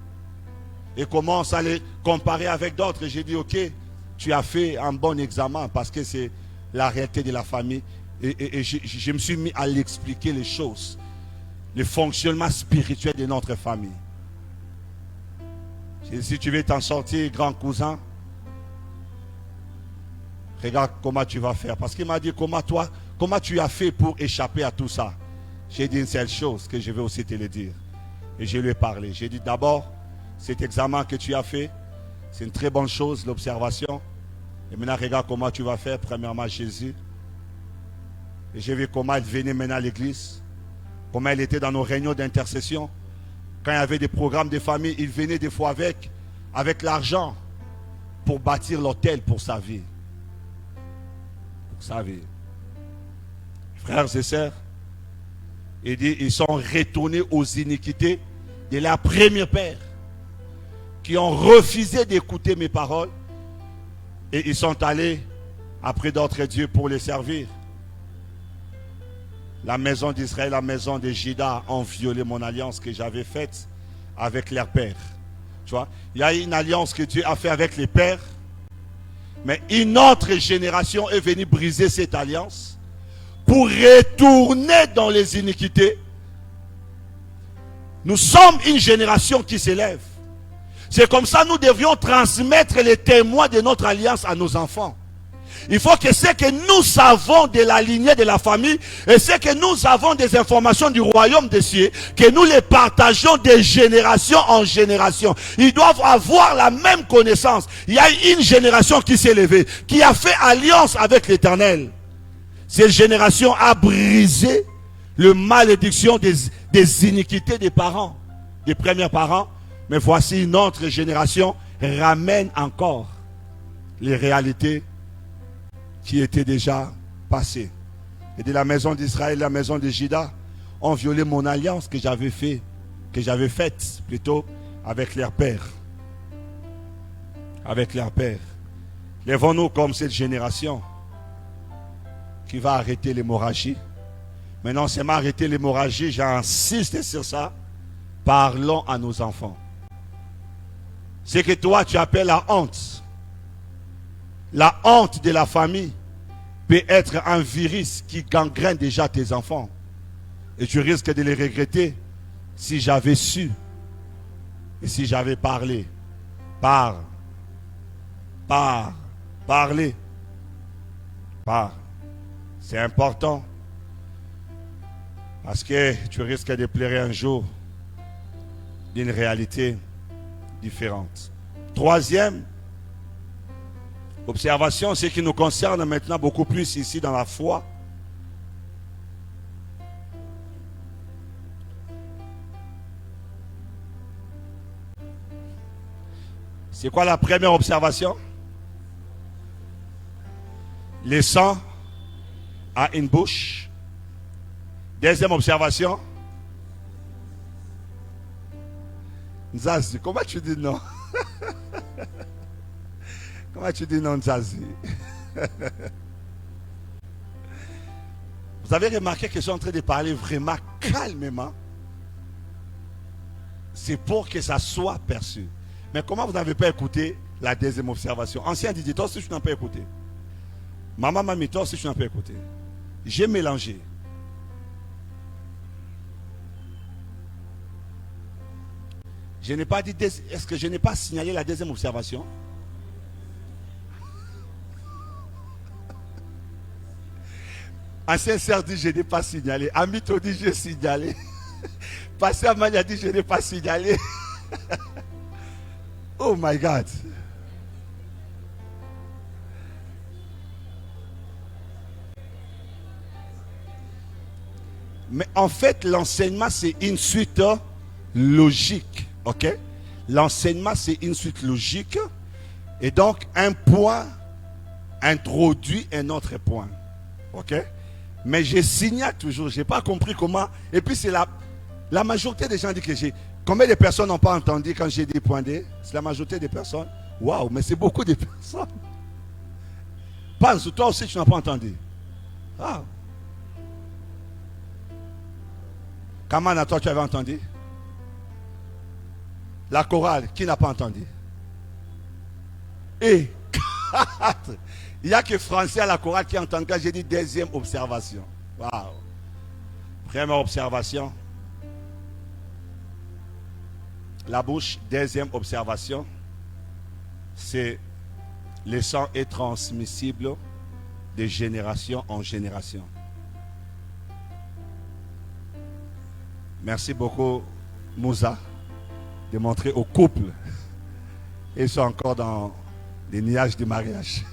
et commence à les comparer avec d'autres. Et j'ai dit, ok, tu as fait un bon examen parce que c'est la réalité de la famille. Et je me suis mis à l'expliquer les choses, le fonctionnement spirituel de notre famille. Si tu veux t'en sortir, grand cousin, regarde comment tu vas faire. Parce qu'il m'a dit, comment tu as fait pour échapper à tout ça? J'ai dit une seule chose que je vais aussi te le dire. Et je lui ai parlé. J'ai dit d'abord, cet examen que tu as fait, c'est une très bonne chose, l'observation. Et maintenant, regarde comment tu vas faire. Premièrement, Jésus. Et j'ai vu comment il venait maintenant à l'église. Comment il était dans nos réunions d'intercession. Quand il y avait des programmes de famille, il venait des fois avec l'argent pour bâtir l'hôtel pour sa vie. Pour sa vie. Frères et sœurs, il dit, ils sont retournés aux iniquités de leur premier père, qui ont refusé d'écouter mes paroles, et ils sont allés après d'autres dieux pour les servir. La maison d'Israël, la maison de Juda ont violé mon alliance que j'avais faite avec leur père. Tu vois, il y a une alliance que Dieu a faite avec les pères, mais une autre génération est venue briser cette alliance pour retourner dans les iniquités. Nous sommes une génération qui s'élève. C'est comme ça que nous devrions transmettre les témoins de notre alliance à nos enfants. Il faut que ce que nous savons de la lignée de la famille et ce que nous avons des informations du royaume des cieux, que nous les partageons de génération en génération. Ils doivent avoir la même connaissance. Il y a une génération qui s'est levée, qui a fait alliance avec l'Éternel. Cette génération a brisé le malédiction des iniquités des parents, des premiers parents. Mais voici une autre génération ramène encore les réalités qui étaient déjà passées. Et de la maison d'Israël, la maison de Juda ont violé mon alliance que j'avais faite plutôt avec leur père. Avec leur père. Lèvons-nous comme cette génération qui va arrêter l'hémorragie. Mais non seulement arrêter l'hémorragie, j'insiste sur ça. Parlons à nos enfants. Ce que toi tu appelles la honte de la famille peut être un virus qui gangrène déjà tes enfants. Et tu risques de les regretter si j'avais su et si j'avais parlé. Parler. C'est important. Parce que tu risques de pleurer un jour d'une réalité différente. Troisième observation, ce qui nous concerne maintenant beaucoup plus ici dans la foi. C'est quoi la première observation? Le sang a une bouche. Deuxième observation. Nzazi, comment tu dis non? Comment tu dis non, Nzazi? Vous avez remarqué que je suis en train de parler vraiment calmement. C'est pour que ça soit perçu. Mais comment vous n'avez pas écouté la deuxième observation? Ancien Didier, toi aussi tu n'as pas écouté. Maman Mami, toi aussi tu n'as pas écouté. J'ai mélangé. Je n'ai pas dit, est-ce que je n'ai pas signalé la deuxième observation? Ancien sœur dit, je n'ai pas signalé. Amito dit, j'ai signalé. Pasteur Mania dit, je n'ai pas signalé. Oh my God. Mais en fait, l'enseignement, c'est une suite logique. Ok? L'enseignement, c'est une suite logique. Et donc, un point introduit un autre point. Ok? Mais je signale toujours. Je n'ai pas compris comment. Et puis, c'est la majorité des gens disent que j'ai. Combien de personnes n'ont pas entendu quand j'ai dit point D? C'est la majorité des personnes. Waouh, mais c'est beaucoup de personnes. Pense, toi aussi, tu n'as pas entendu. Ah. Kamana, toi, tu avais entendu? La chorale, qui n'a pas entendu? Et 4. Il n'y a que Français à la chorale qui entend quand j'ai dit deuxième observation. Waouh. Première observation. La bouche. Deuxième observation. C'est le sang est transmissible de génération en génération. Merci beaucoup, Moussa, de montrer au couple. Ils sont encore dans les nuages du mariage.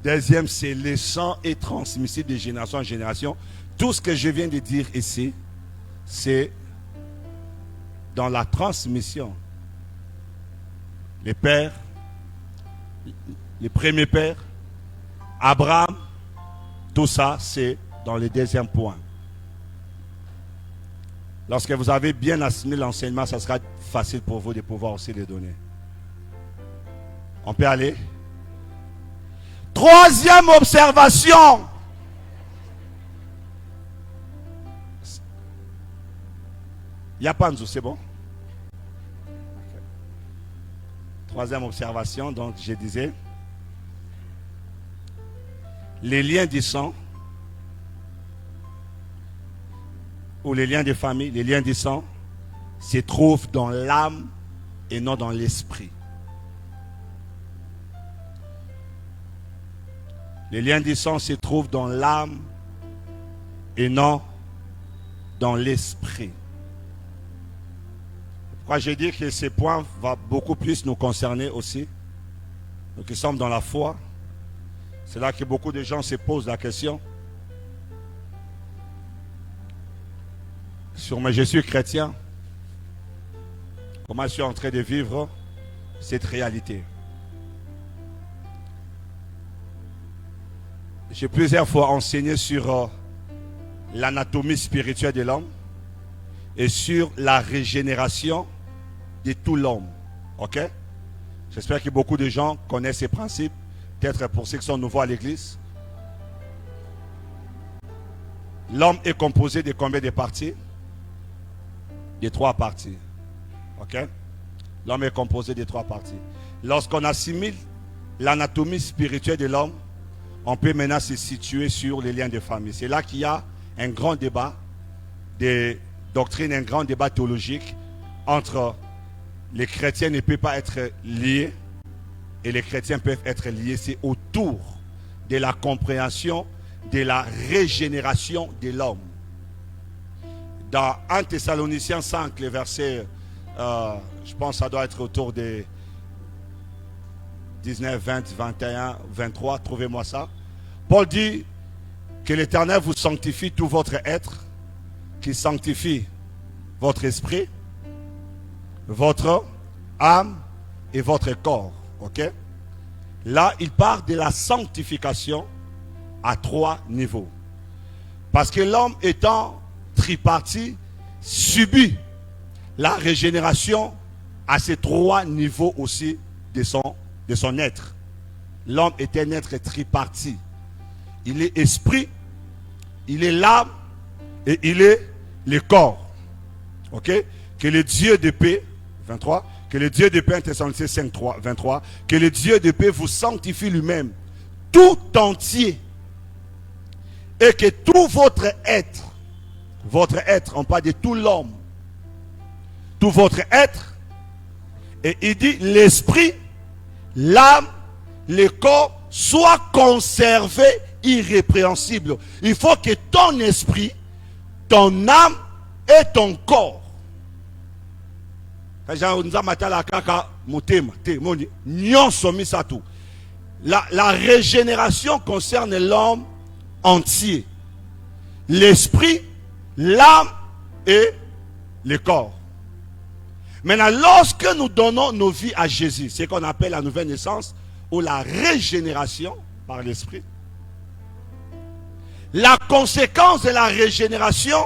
Deuxième, c'est le sang est transmissible de génération en génération. Tout ce que je viens de dire ici, c'est dans la transmission. Les pères, les premiers pères, Abraham, tout ça, c'est dans le deuxième point. Lorsque vous avez bien assimilé l'enseignement, ça sera facile pour vous de pouvoir aussi les donner. On peut aller. Troisième observation. Il n'y a pas de c'est bon? Okay. Troisième observation, donc je disais, les liens du sang, ou les liens de famille, les liens du sang, se trouvent dans l'âme et non dans l'esprit. Les liens du sang se trouvent dans l'âme et non dans l'esprit. Pourquoi je dis que ce point va beaucoup plus nous concerner aussi. Nous qui sommes dans la foi. C'est là que beaucoup de gens se posent la question. Sur mais je suis chrétien. Comment je suis en train de vivre cette réalité? J'ai plusieurs fois enseigné sur l'anatomie spirituelle de l'homme et sur la régénération de tout l'homme. Ok? J'espère que beaucoup de gens connaissent ces principes. Peut-être pour ceux qui sont nouveaux à l'église. L'homme est composé de combien de parties? De 3 parties. Ok? L'homme est composé de 3 parties. Lorsqu'on assimile l'anatomie spirituelle de l'homme, on peut maintenant se situer sur les liens de famille. C'est là qu'il y a un grand débat de doctrine, un grand débat théologique entre les chrétiens ne peuvent pas être liés et les chrétiens peuvent être liés. C'est autour de la compréhension de la régénération de l'homme. Dans 1 Thessaloniciens 5, le verset, je pense que ça doit être autour des 19, 20, 21, 23, trouvez-moi ça. Paul dit que l'Éternel vous sanctifie tout votre être, qu'il sanctifie votre esprit, votre âme et votre corps. Ok? Là, il parle de la sanctification à 3 niveaux. Parce que l'homme étant tripartite subit la régénération à ces 3 niveaux aussi de son être. L'homme est un être tripartite. Il est esprit, il est l'âme et il est le corps. Ok? Que le Dieu de paix, 23, que le Dieu de paix, 1 Thessaloniciens 5, 23, que le Dieu de paix vous sanctifie lui-même, tout entier, et que tout votre être, on parle de tout l'homme, tout votre être, et il dit l'esprit, l'âme, le corps soit conservé irrépréhensible. Il faut que ton esprit, ton âme et ton corps, la régénération concerne l'homme entier, l'esprit, l'âme et le corps. Maintenant, lorsque nous donnons nos vies à Jésus, c'est ce qu'on appelle la nouvelle naissance ou la régénération par l'esprit. La conséquence de la régénération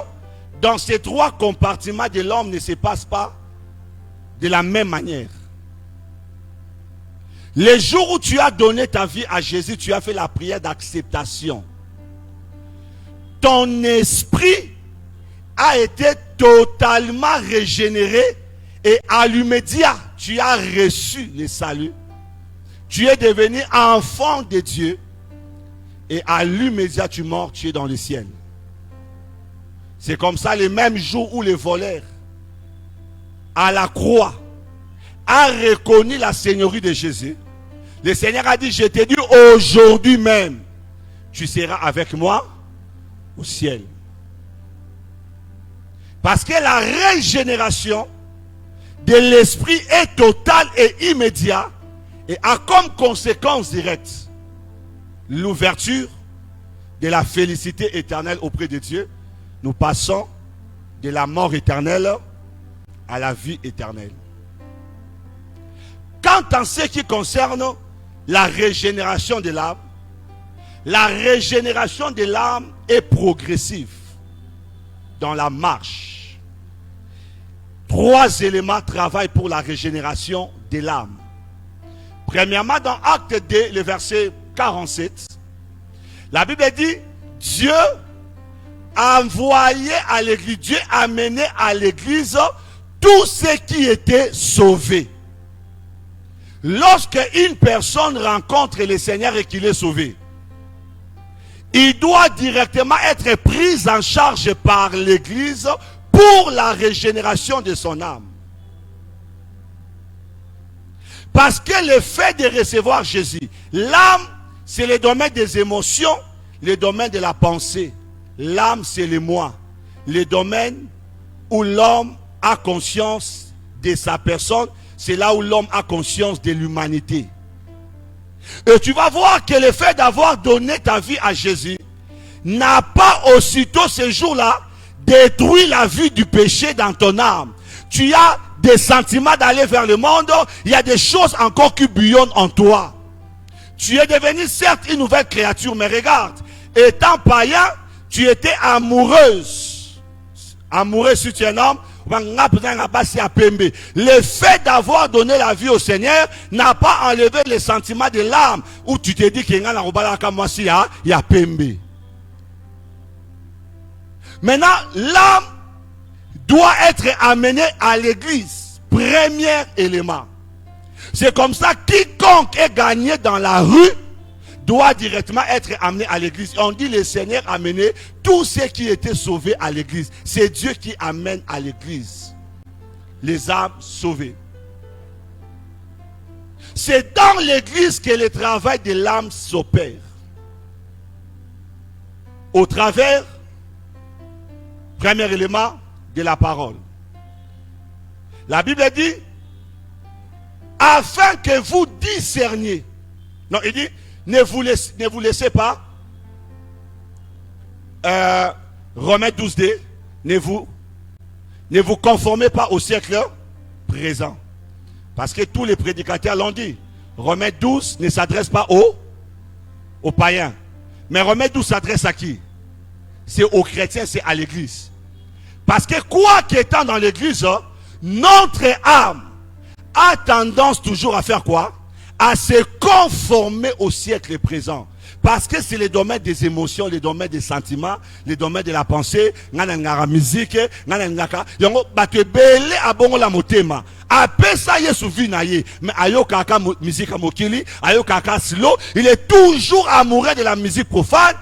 dans ces 3 compartiments de l'homme ne se passe pas de la même manière. Les jours où tu as donné ta vie à Jésus, tu as fait la prière d'acceptation. Ton esprit a été totalement régénéré et à l'immédiat, tu as reçu le salut. Tu es devenu enfant de Dieu et à l'immédiat, tu mors, tu es dans le ciel. C'est comme ça, le même jour où le voleur à la croix a reconnu la seigneurie de Jésus, le Seigneur a dit, je te dis aujourd'hui même, tu seras avec moi au ciel. Parce que la régénération de l'esprit est totale et immédiate et a comme conséquence directe l'ouverture de la félicité éternelle auprès de Dieu. Nous passons de la mort éternelle à la vie éternelle. Quant en ce qui concerne la régénération de l'âme, la régénération de l'âme est progressive dans la marche. 3 éléments travaillent pour la régénération de l'âme. Premièrement, dans Acte 2, le verset 47, la Bible dit, Dieu a envoyé à l'église, Dieu a amené à l'église tous ceux qui étaient sauvés. Lorsque une personne rencontre le Seigneur et qu'il est sauvé, il doit directement être pris en charge par l'église pour la régénération de son âme. Parce que le fait de recevoir Jésus, l'âme, c'est le domaine des émotions, le domaine de la pensée. L'âme, c'est le moi, le domaine où l'homme a conscience de sa personne, c'est là où l'homme a conscience de l'humanité. Et tu vas voir que le fait d'avoir donné ta vie à Jésus n'a pas aussitôt ce jour-là détruit la vie du péché dans ton âme. Tu as des sentiments d'aller vers le monde, il y a des choses encore qui bouillonnent en toi. Tu es devenu certes une nouvelle créature, mais regarde, étant païen, tu étais amoureuse. Amoureuse si tu es un homme, le fait d'avoir donné la vie au Seigneur n'a pas enlevé les sentiments de l'âme où tu te dis qu'il y a pembe. Maintenant, l'âme doit être amenée à l'église. Premier élément. C'est comme ça, quiconque est gagné dans la rue doit directement être amené à l'église. On dit le Seigneur a amené tous ceux qui étaient sauvés à l'église. C'est Dieu qui amène à l'église les âmes sauvées. C'est dans l'église que le travail de l'âme s'opère. Au travers, premier élément, de la parole. La Bible dit, afin que vous discerniez. Non, il dit, ne vous laissez pas. Romains 12, ne vous conformez pas au siècle présent. Parce que tous les prédicateurs l'ont dit. Romains 12 ne s'adresse pas aux païens. Mais Romains 12 s'adresse à qui? C'est aux chrétiens, c'est à l'église. Parce que quoi qu'étant dans l'église, notre âme a tendance toujours à faire quoi? À se conformer au siècle présent. Parce que c'est le domaine des émotions, le domaine des sentiments, le domaine de la pensée, la musique, il est toujours amoureux de la musique profane.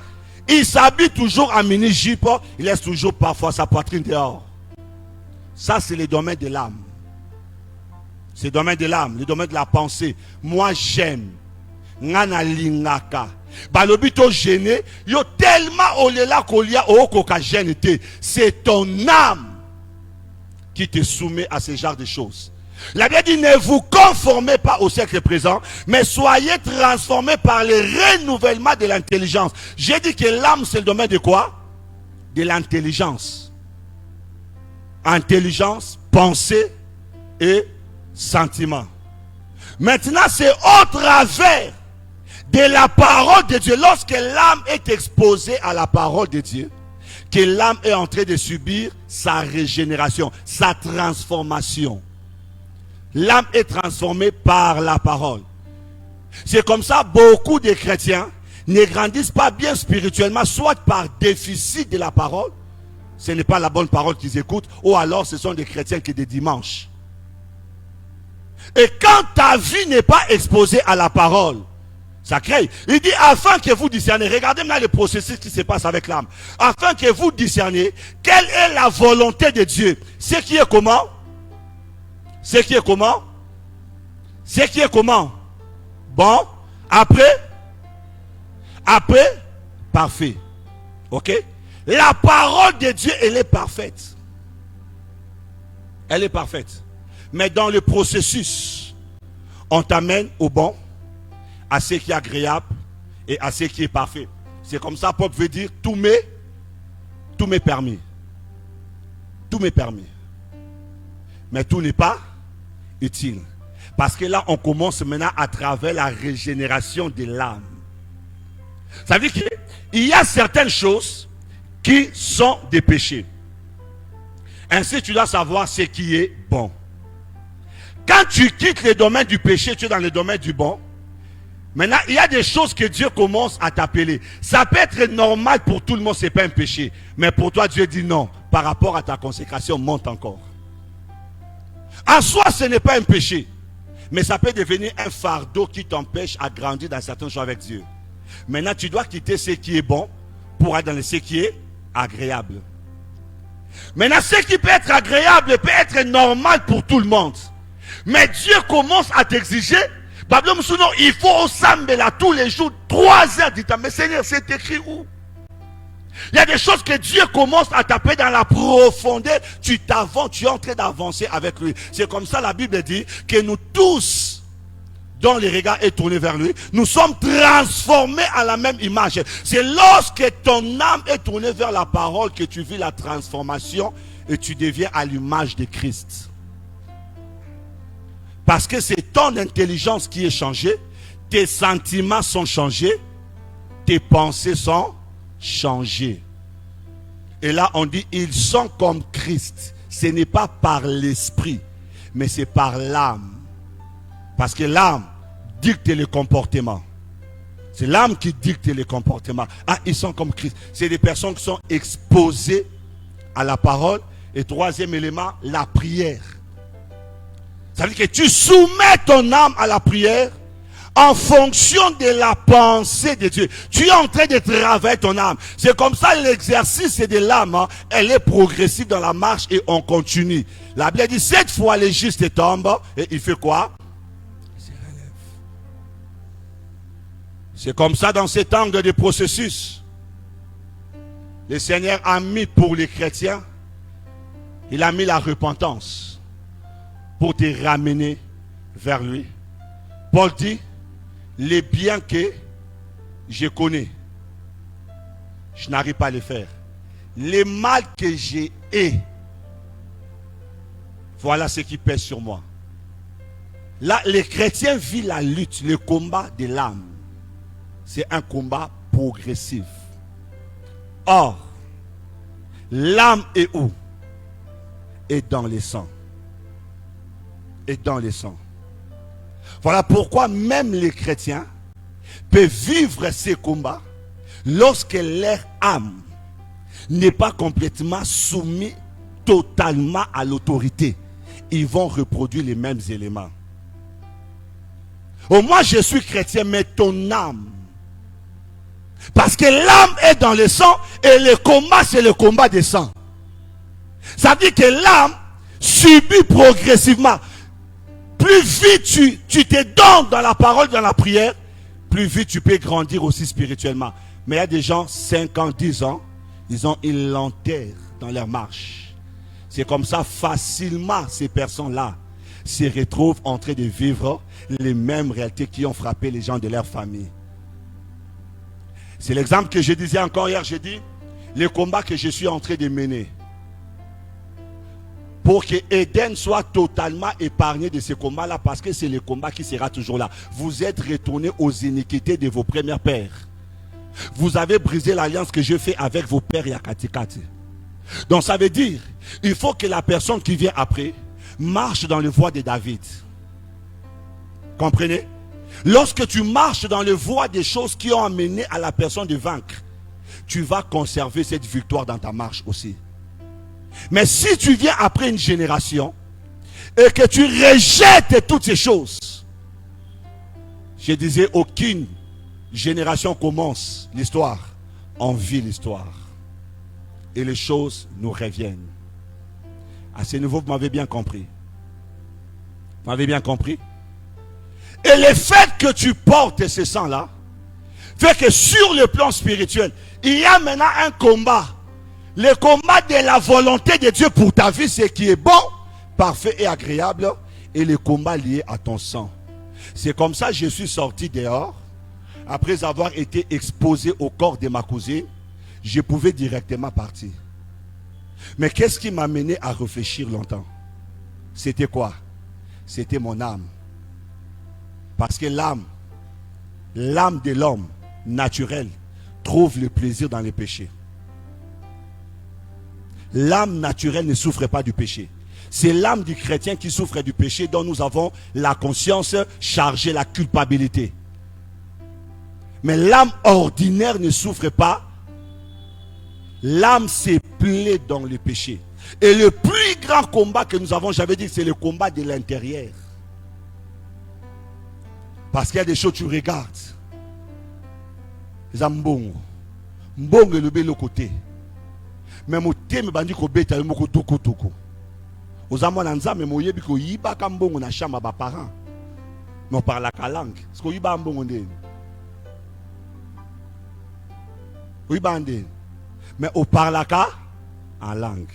Il s'habille toujours en mini-jupe. Il laisse toujours parfois sa poitrine dehors. Ça, c'est le domaine de l'âme. C'est le domaine de l'âme, le domaine de la pensée. Moi, j'aime. Ngana lingaka. Balobito gêné. Yo tellement olela kolia okoka gêné. C'est ton âme qui te soumet à ce genre de choses. La Bible dit, ne vous conformez pas au siècle présent, mais soyez transformés par le renouvellement de l'intelligence. J'ai dit que l'âme, c'est le domaine de quoi? De l'intelligence. Intelligence, pensée et sentiment. Maintenant, c'est au travers de la parole de Dieu, lorsque l'âme est exposée à la parole de Dieu, que l'âme est en train de subir sa régénération, sa transformation. L'âme est transformée par la parole. C'est comme ça, beaucoup de chrétiens ne grandissent pas bien spirituellement, soit par déficit de la parole, ce n'est pas la bonne parole qu'ils écoutent, ou alors ce sont des chrétiens qui des dimanches. Et quand ta vie n'est pas exposée à la parole, ça crée. Il dit afin que vous discerniez, regardez maintenant le processus qui se passe avec l'âme, afin que vous discerniez quelle est la volonté de Dieu. Ce qui est comment? Ce qui est comment? Ce qui est comment? Bon, après, parfait. Ok? La parole de Dieu, elle est parfaite. Elle est parfaite. Mais dans le processus, on t'amène au bon, à ce qui est agréable et à ce qui est parfait. C'est comme ça, Paul veut dire, tout m'est permis. Tout m'est permis. Mais tout n'est pas utile. Parce que là, on commence maintenant à travers la régénération de l'âme. Ça veut dire qu'il y a certaines choses qui sont des péchés. Ainsi, tu dois savoir ce qui est bon. Quand tu quittes le domaine du péché, tu es dans le domaine du bon. Maintenant, il y a des choses que Dieu commence à t'appeler. Ça peut être normal pour tout le monde, ce n'est pas un péché. Mais pour toi, Dieu dit non. Par rapport à ta consécration, monte encore. En soi, ce n'est pas un péché. Mais ça peut devenir un fardeau qui t'empêche à grandir dans certaines choses avec Dieu. Maintenant, tu dois quitter ce qui est bon pour aller dans ce qui est agréable. Maintenant, ce qui peut être agréable peut être normal pour tout le monde. Mais Dieu commence à t'exiger. Il faut au samedi là tous les jours 3 heures du temps. Mais Seigneur, c'est écrit où? Il y a des choses que Dieu commence à taper dans la profondeur. Tu t'avances, tu es en train d'avancer avec lui. C'est comme ça la Bible dit que nous tous, dont le regard est tourné vers lui, nous sommes transformés à la même image. C'est lorsque ton âme est tournée vers la parole que tu vis la transformation et tu deviens à l'image de Christ. Parce que c'est ton intelligence qui est changée, tes sentiments sont changés, tes pensées sont changées. Et là on dit, ils sont comme Christ. Ce n'est pas par l'esprit, mais c'est par l'âme. Parce que l'âme dicte le comportement. C'est l'âme qui dicte le comportement. Ah, ils sont comme Christ. C'est des personnes qui sont exposées à la parole. Et troisième élément, la prière. Ça veut dire que tu soumets ton âme à la prière en fonction de la pensée de Dieu. Tu es en train de travailler ton âme. C'est comme ça l'exercice de l'âme. Hein, elle est progressive dans la marche et on continue. La Bible dit 7 fois le juste tombe et il fait quoi? Il se relève. C'est comme ça dans cet angle de processus. Le Seigneur a mis pour les chrétiens, il a mis la repentance pour te ramener vers lui. Paul dit, les biens que je connais, je n'arrive pas à les faire. Les mal que j'ai, voilà ce qui pèse sur moi. Là, les chrétiens vivent la lutte, le combat de l'âme. C'est un combat progressif. Or, l'âme est où? Est dans les sangs. Et dans les sangs. Voilà pourquoi même les chrétiens peuvent vivre ces combats lorsque leur âme n'est pas complètement soumise totalement à l'autorité. Ils vont reproduire les mêmes éléments. Oh, moi je suis chrétien, mais ton âme, parce que l'âme est dans le sang et le combat c'est le combat des sangs. Ça veut dire que l'âme subit progressivement. Plus vite tu te donnes dans la parole, dans la prière, plus vite tu peux grandir aussi spirituellement. Mais il y a des gens, 5 ans, 10 ans, ils ont une lenteur dans leur marche. C'est comme ça, facilement, ces personnes-là se retrouvent en train de vivre les mêmes réalités qui ont frappé les gens de leur famille. C'est l'exemple que je disais encore hier, j'ai dit, le combat que je suis en train de mener, pour que Éden soit totalement épargné de ce combat-là, parce que c'est le combat qui sera toujours là. Vous êtes retourné aux iniquités de vos premiers pères. Vous avez brisé l'alliance que je fais avec vos pères Yakatikati. Donc ça veut dire, il faut que la personne qui vient après marche dans les voies de David. Comprenez? Lorsque tu marches dans les voies des choses qui ont amené à la personne de vaincre, tu vas conserver cette victoire dans ta marche aussi. Mais si tu viens après une génération et que tu rejettes toutes ces choses, je disais, aucune génération commence l'histoire. On vit l'histoire. Et les choses nous reviennent. À ce niveau, vous m'avez bien compris. Vous m'avez bien compris? Et le fait que tu portes ce sang-là, fait que sur le plan spirituel, il y a maintenant un combat. Le combat de la volonté de Dieu pour ta vie, c'est qui est bon, parfait et agréable. Et le combat lié à ton sang. C'est comme ça que je suis sorti dehors. Après avoir été exposé au corps de ma cousine, je pouvais directement partir. Mais qu'est-ce qui m'a mené à réfléchir longtemps? C'était quoi? C'était mon âme. Parce que l'âme de l'homme naturel trouve le plaisir dans les péchés. L'âme naturelle ne souffre pas du péché. C'est l'âme du chrétien qui souffre du péché, dont nous avons la conscience chargée, la culpabilité. Mais l'âme ordinaire ne souffre pas. L'âme se plaît dans le péché. Et le plus grand combat que nous avons, j'avais dit, c'est le combat de l'intérieur. Parce qu'il y a des choses que tu regardes. Les mbongo. Mbongo est le bel côté. Mais mon thème bandi ko beta le moko toko toko. Aux amants nzambe mo yebi ko yiba ka mbongo na chamba ba parents. Mais on parle la langue. Est-ce que yiba mbongo ndeni? Yiba ndeni. Mais on parle en langue.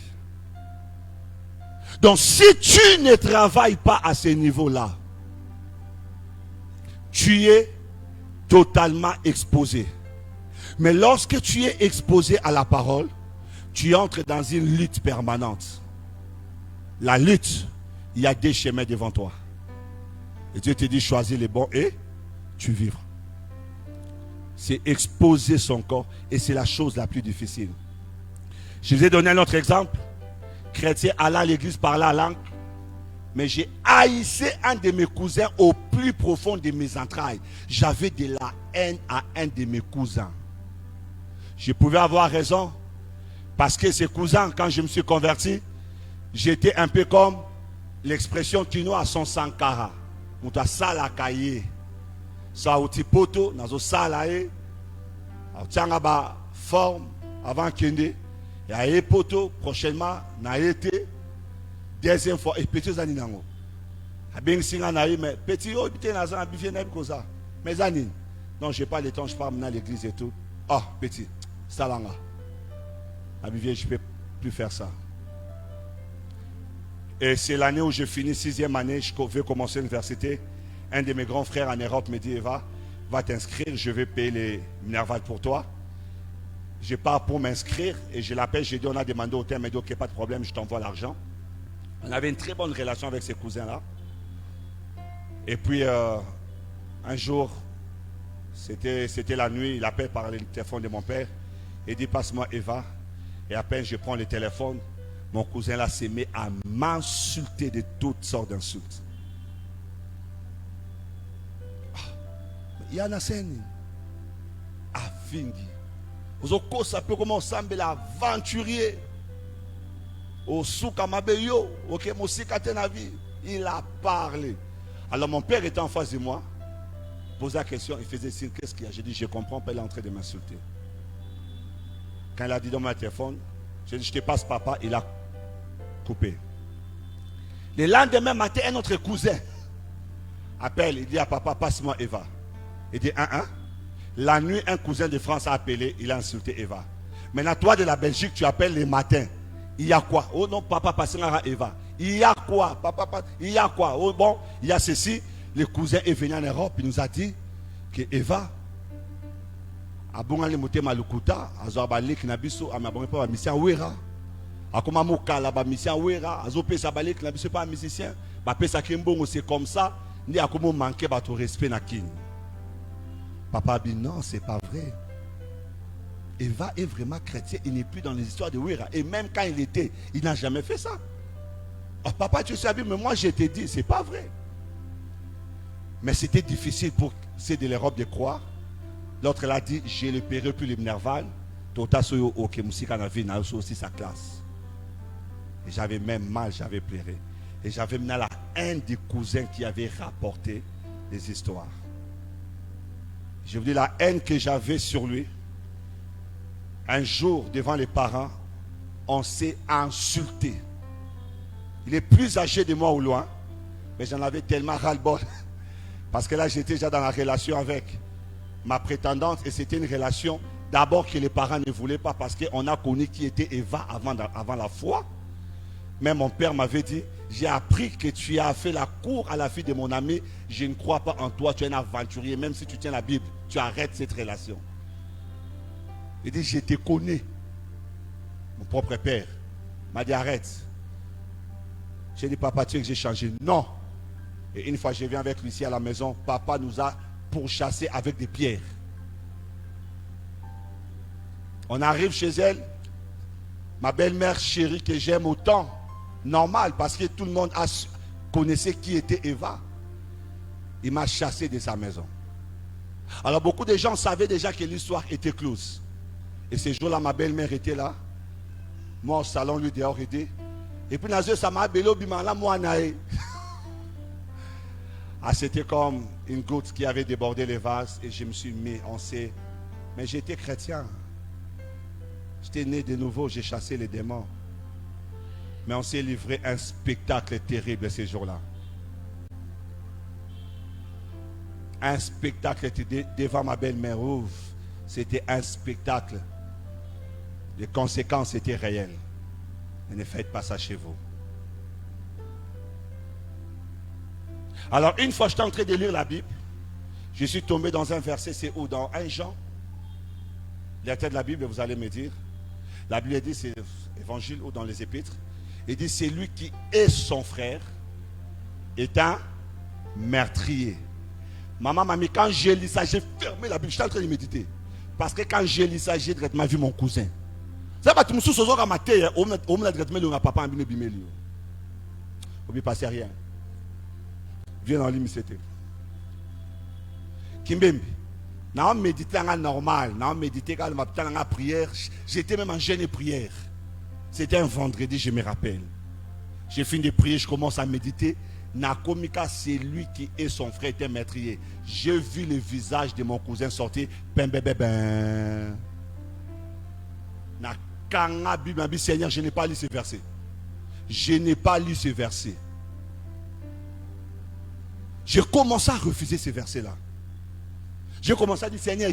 Donc si tu ne travailles pas à ce niveau-là, tu es totalement exposé. Mais lorsque tu es exposé à la parole, tu entres dans une lutte permanente. La lutte, il y a des chemins devant toi. Et Dieu te dit, choisis les bons et tu vivras. C'est exposer son corps et c'est la chose la plus difficile. Je vous ai donné un autre exemple. Chrétien alla à l'église, parlait la langue. Mais j'ai haïssé un de mes cousins au plus profond de mes entrailles. J'avais de la haine à un de mes cousins. Je pouvais avoir raison. Parce que ces cousins, quand je me suis converti, j'étais un peu comme l'expression Kino à son Sankara. Mouta sala kaye. Sa outi poto, nazo salae. Tianga ba forme avant kende. Et à poto, prochainement, na été. Deuxième fois, et petit ani nango. Abeng singa na mais petit oh bité na zan bifie na bikoza. Mes amis. Non, j'ai pas le temps, je pars maintenant à l'église et tout. Ah, petit, salanga. Abivier, je ne peux plus faire ça. Et c'est l'année où je finis 6e année, je vais commencer l'université. Un de mes grands frères en Europe me dit, Eva, va t'inscrire, je vais payer les minervales pour toi. Je pars pour m'inscrire et je l'appelle, j'ai dit, on a demandé au terme, il m'a dit, ok, pas de problème, je t'envoie l'argent. On avait une très bonne relation avec ces cousins-là. Et puis, un jour, c'était la nuit, il appelle par le téléphone de mon père. Il dit, passe-moi Eva. Et à peine je prends le téléphone, mon cousin là s'est mis à m'insulter de toutes sortes d'insultes. Il y en a scène. Afingi. Ozoko ça peut comment semble aventurier. Au soukamabeyo, ok, mosika tenavi, il a parlé. Alors mon père était en face de moi, posait la question, il faisait signe, qu'est-ce qu'il y a? J'ai dit, je comprends pas, il est en train de m'insulter. Quand il a dit dans mon téléphone, j'ai dit, je te passe papa, il a coupé. Le lendemain matin, un autre cousin appelle, il dit à papa, passe-moi Eva. Il dit, la nuit, un cousin de France a appelé, il a insulté Eva. Maintenant, toi de la Belgique, tu appelles le matin. Il y a quoi? Oh non, papa, passe-moi Eva. Il y a quoi? Papa, il y a quoi? Oh bon, il y a ceci. Le cousin est venu en Europe, il nous a dit que Eva, abongale motema lukuta azwa leki na biso amabonge pa musicien wera akoma mokala ba musicien wera azopesa baleki na biso pa musicien ba pesa kimbongo, c'est comme ça ndi akomo manquer ba to respect na king. Papa dit non, c'est pas vrai. Eva est vraiment chrétien, il n'est plus dans les histoires de wera, et même quand il était, il n'a jamais fait ça. Oh, papa, tu sais, mais moi je t'ai dit, c'est pas vrai. Mais c'était difficile pour ceux de l'Europe de croire. L'autre l'a dit, j'ai le péril plus les minerval. Tota soyo ok musika na vie na aussi sa classe. Et j'avais même mal, j'avais pleuré. Et j'avais mené la haine des cousins qui avaient rapporté les histoires. Je vous dis la haine que j'avais sur lui. Un jour, devant les parents, on s'est insulté. Il est plus âgé de moi au loin, mais j'en avais tellement ras-le-bol. Parce que là, j'étais déjà dans la relation avec ma prétendante et c'était une relation d'abord que les parents ne voulaient pas parce qu'on a connu qui était Eva avant la foi. Mais mon père m'avait dit, j'ai appris que tu as fait la cour à la fille de mon ami, je ne crois pas en toi, tu es un aventurier, même si tu tiens la Bible, tu arrêtes cette relation. Il dit, je te connais. Mon propre père m'a dit, arrête. J'ai dit, papa, tu sais que j'ai changé. Non. Et une fois, je viens avec lui ici à la maison, papa nous a pourchassés avec des pierres. On arrive chez elle, ma belle-mère chérie que j'aime autant, normal, parce que tout le monde connaissait qui était Eva. Il m'a chassé de sa maison. Alors beaucoup de gens savaient déjà que l'histoire était close. Et ce jour-là, ma belle-mère était là. Moi au salon, lui dehors aidé. Et puis, ça m'a appelé au bimala, moi, naï. Ah, c'était comme une goutte qui avait débordé les vases. Et je me suis mis, mais j'étais chrétien. J'étais né de nouveau, j'ai chassé les démons. Mais on s'est livré un spectacle terrible ces jours-là. Un spectacle devant ma belle-mère. C'était un spectacle. Les conséquences étaient réelles. Mais ne faites pas ça chez vous. Alors une fois j'étais en train de lire la Bible, je suis tombé dans un verset, c'est où? Dans 1 Jean. La tête de la Bible, vous allez me dire. La Bible dit, c'est l'évangile ou dans les épîtres. Il dit, c'est lui qui est son frère, est un meurtrier. Maman m'a mis, quand j'ai lu ça, j'ai fermé la Bible, j'étais en train de méditer. Parce que quand j'ai lu ça, j'ai directement vu mon cousin. Ça va, tu me soucies à ma tête, on me directement le papa en bimé. On ne passe rien. Viens dans l'immédiateté. Kimbembe. N'a médité en normal, n'a médité quand ma prière, j'étais même en jeûne et prière. C'était un vendredi, je me rappelle. J'ai fini de prier, je commence à méditer. Nakomika, c'est lui qui est son frère, était meurtrier. J'ai vu le visage de mon cousin sortir. Seigneur, je n'ai pas lu ce verset. Je n'ai pas lu ce verset. J'ai commencé à refuser ce verset-là. J'ai commencé à dire, Seigneur,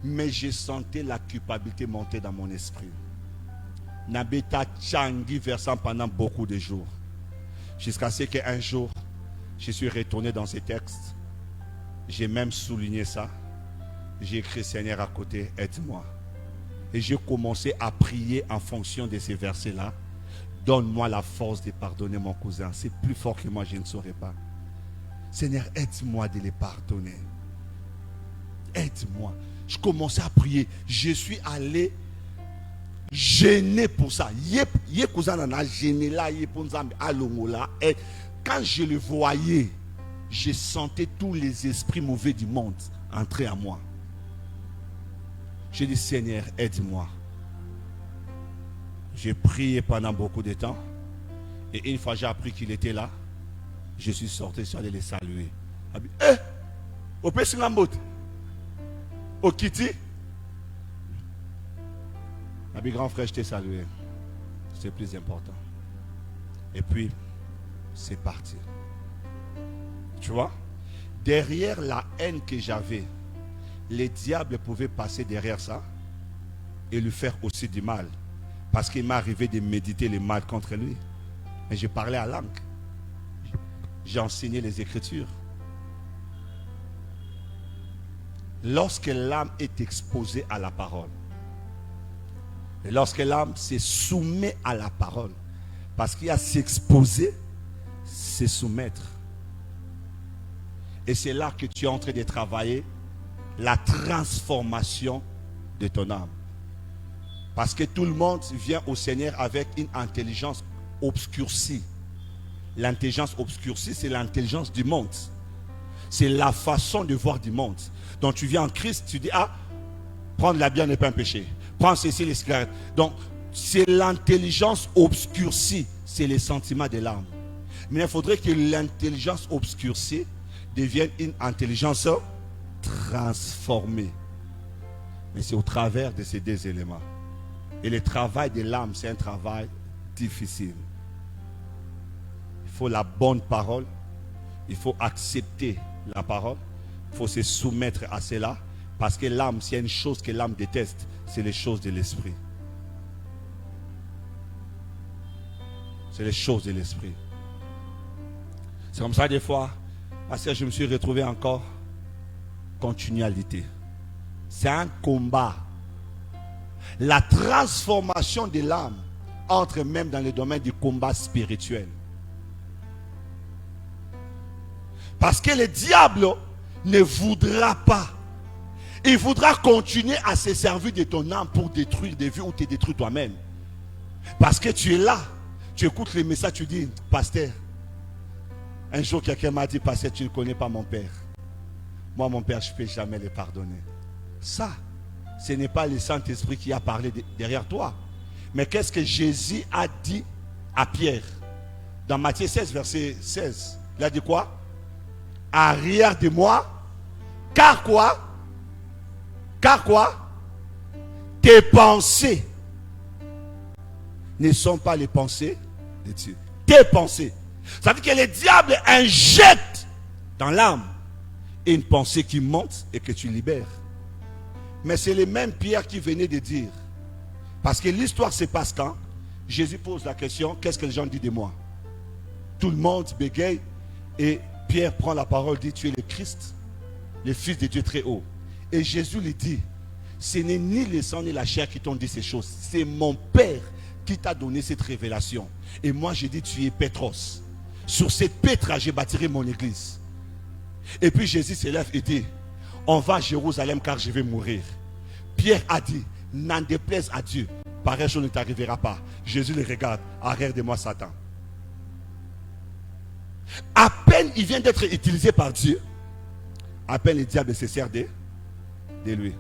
mais j'ai senti la culpabilité monter dans mon esprit. Nabeta Tchangi versant pendant beaucoup de jours. Jusqu'à ce qu'un jour, je suis retourné dans ces textes. J'ai même souligné ça. J'ai écrit, Seigneur, à côté, aide-moi. Et j'ai commencé à prier en fonction de ces versets-là. Donne-moi la force de pardonner mon cousin. C'est plus fort que moi, je ne saurais pas. Seigneur, aide-moi de les pardonner. Aide-moi. Je commençais à prier. Je suis allé gêné pour ça. Et quand je le voyais, je sentais tous les esprits mauvais du monde entrer à moi. J'ai dit, Seigneur, aide-moi. J'ai prié pendant beaucoup de temps. Et une fois j'ai appris qu'il était là, je suis sorti, je suis allé les saluer. Au Pessingambout, au Kiti, ma grand frère, je t'ai salué. C'est le plus important. Et puis, c'est parti. Tu vois, derrière la haine que j'avais, les diables pouvaient passer derrière ça et lui faire aussi du mal. Parce qu'il m'est arrivé de méditer le mal contre lui. Mais je parlais à langue. J'ai enseigné les Écritures. Lorsque l'âme est exposée à la parole, et lorsque l'âme se soumet à la parole, parce qu'il y a s'exposer, se soumettre. Et c'est là que tu es en train de travailler la transformation de ton âme. Parce que tout le monde vient au Seigneur avec une intelligence obscurcie. L'intelligence obscurcie, c'est l'intelligence du monde. C'est la façon de voir du monde. Donc tu viens en Christ, tu dis, prendre la bière n'est pas un péché. Prends ceci, les cigarettes. Donc, c'est l'intelligence obscurcie. C'est les sentiments de l'âme. Mais il faudrait que l'intelligence obscurcie devienne une intelligence transformée. Mais c'est au travers de ces deux éléments. Et le travail de l'âme, c'est un travail difficile. Il faut la bonne parole. Il faut accepter la parole. Il faut se soumettre à cela. Parce que l'âme, s'il y a une chose que l'âme déteste, c'est les choses de l'esprit. C'est les choses de l'esprit. C'est comme ça des fois, parce que je me suis retrouvé encore continualité. C'est un combat. La transformation de l'âme entre même dans le domaine du combat spirituel. Parce que le diable ne voudra pas. Il voudra continuer à se servir de ton âme pour détruire des vies ou te détruire toi-même. Parce que tu es là, tu écoutes les messages, tu dis, pasteur, un jour quelqu'un m'a dit, pasteur, tu ne connais pas mon père. Moi, mon père, je ne peux jamais le pardonner. Ça, ce n'est pas le Saint-Esprit qui a parlé derrière toi. Mais qu'est-ce que Jésus a dit à Pierre? Dans Matthieu 16, verset 16, il a dit quoi? Arrière de moi, car quoi? Car quoi? Tes pensées ne sont pas les pensées de Dieu. Tes pensées. Ça veut dire que le diable injecte dans l'âme une pensée qui monte et que tu libères. Mais c'est le même Pierre qui venait de dire. Parce que l'histoire se passe quand Jésus pose la question, qu'est-ce que les gens disent de moi? Tout le monde bégaye et Pierre prend la parole, dit, tu es le Christ, le Fils de Dieu très haut. Et Jésus lui dit, ce n'est ni le sang ni la chair qui t'ont dit ces choses, c'est mon Père qui t'a donné cette révélation. Et moi j'ai dit, tu es Pétros. Sur cette pétra, j'ai bâtirai mon église. Et puis Jésus se lève et dit, on va à Jérusalem car je vais mourir. Pierre a dit, n'en déplaise à Dieu, pareille chose ne t'arrivera pas. Jésus le regarde, arrière de moi Satan. À peine il vient d'être utilisé par Dieu, à peine le diable se sert de lui.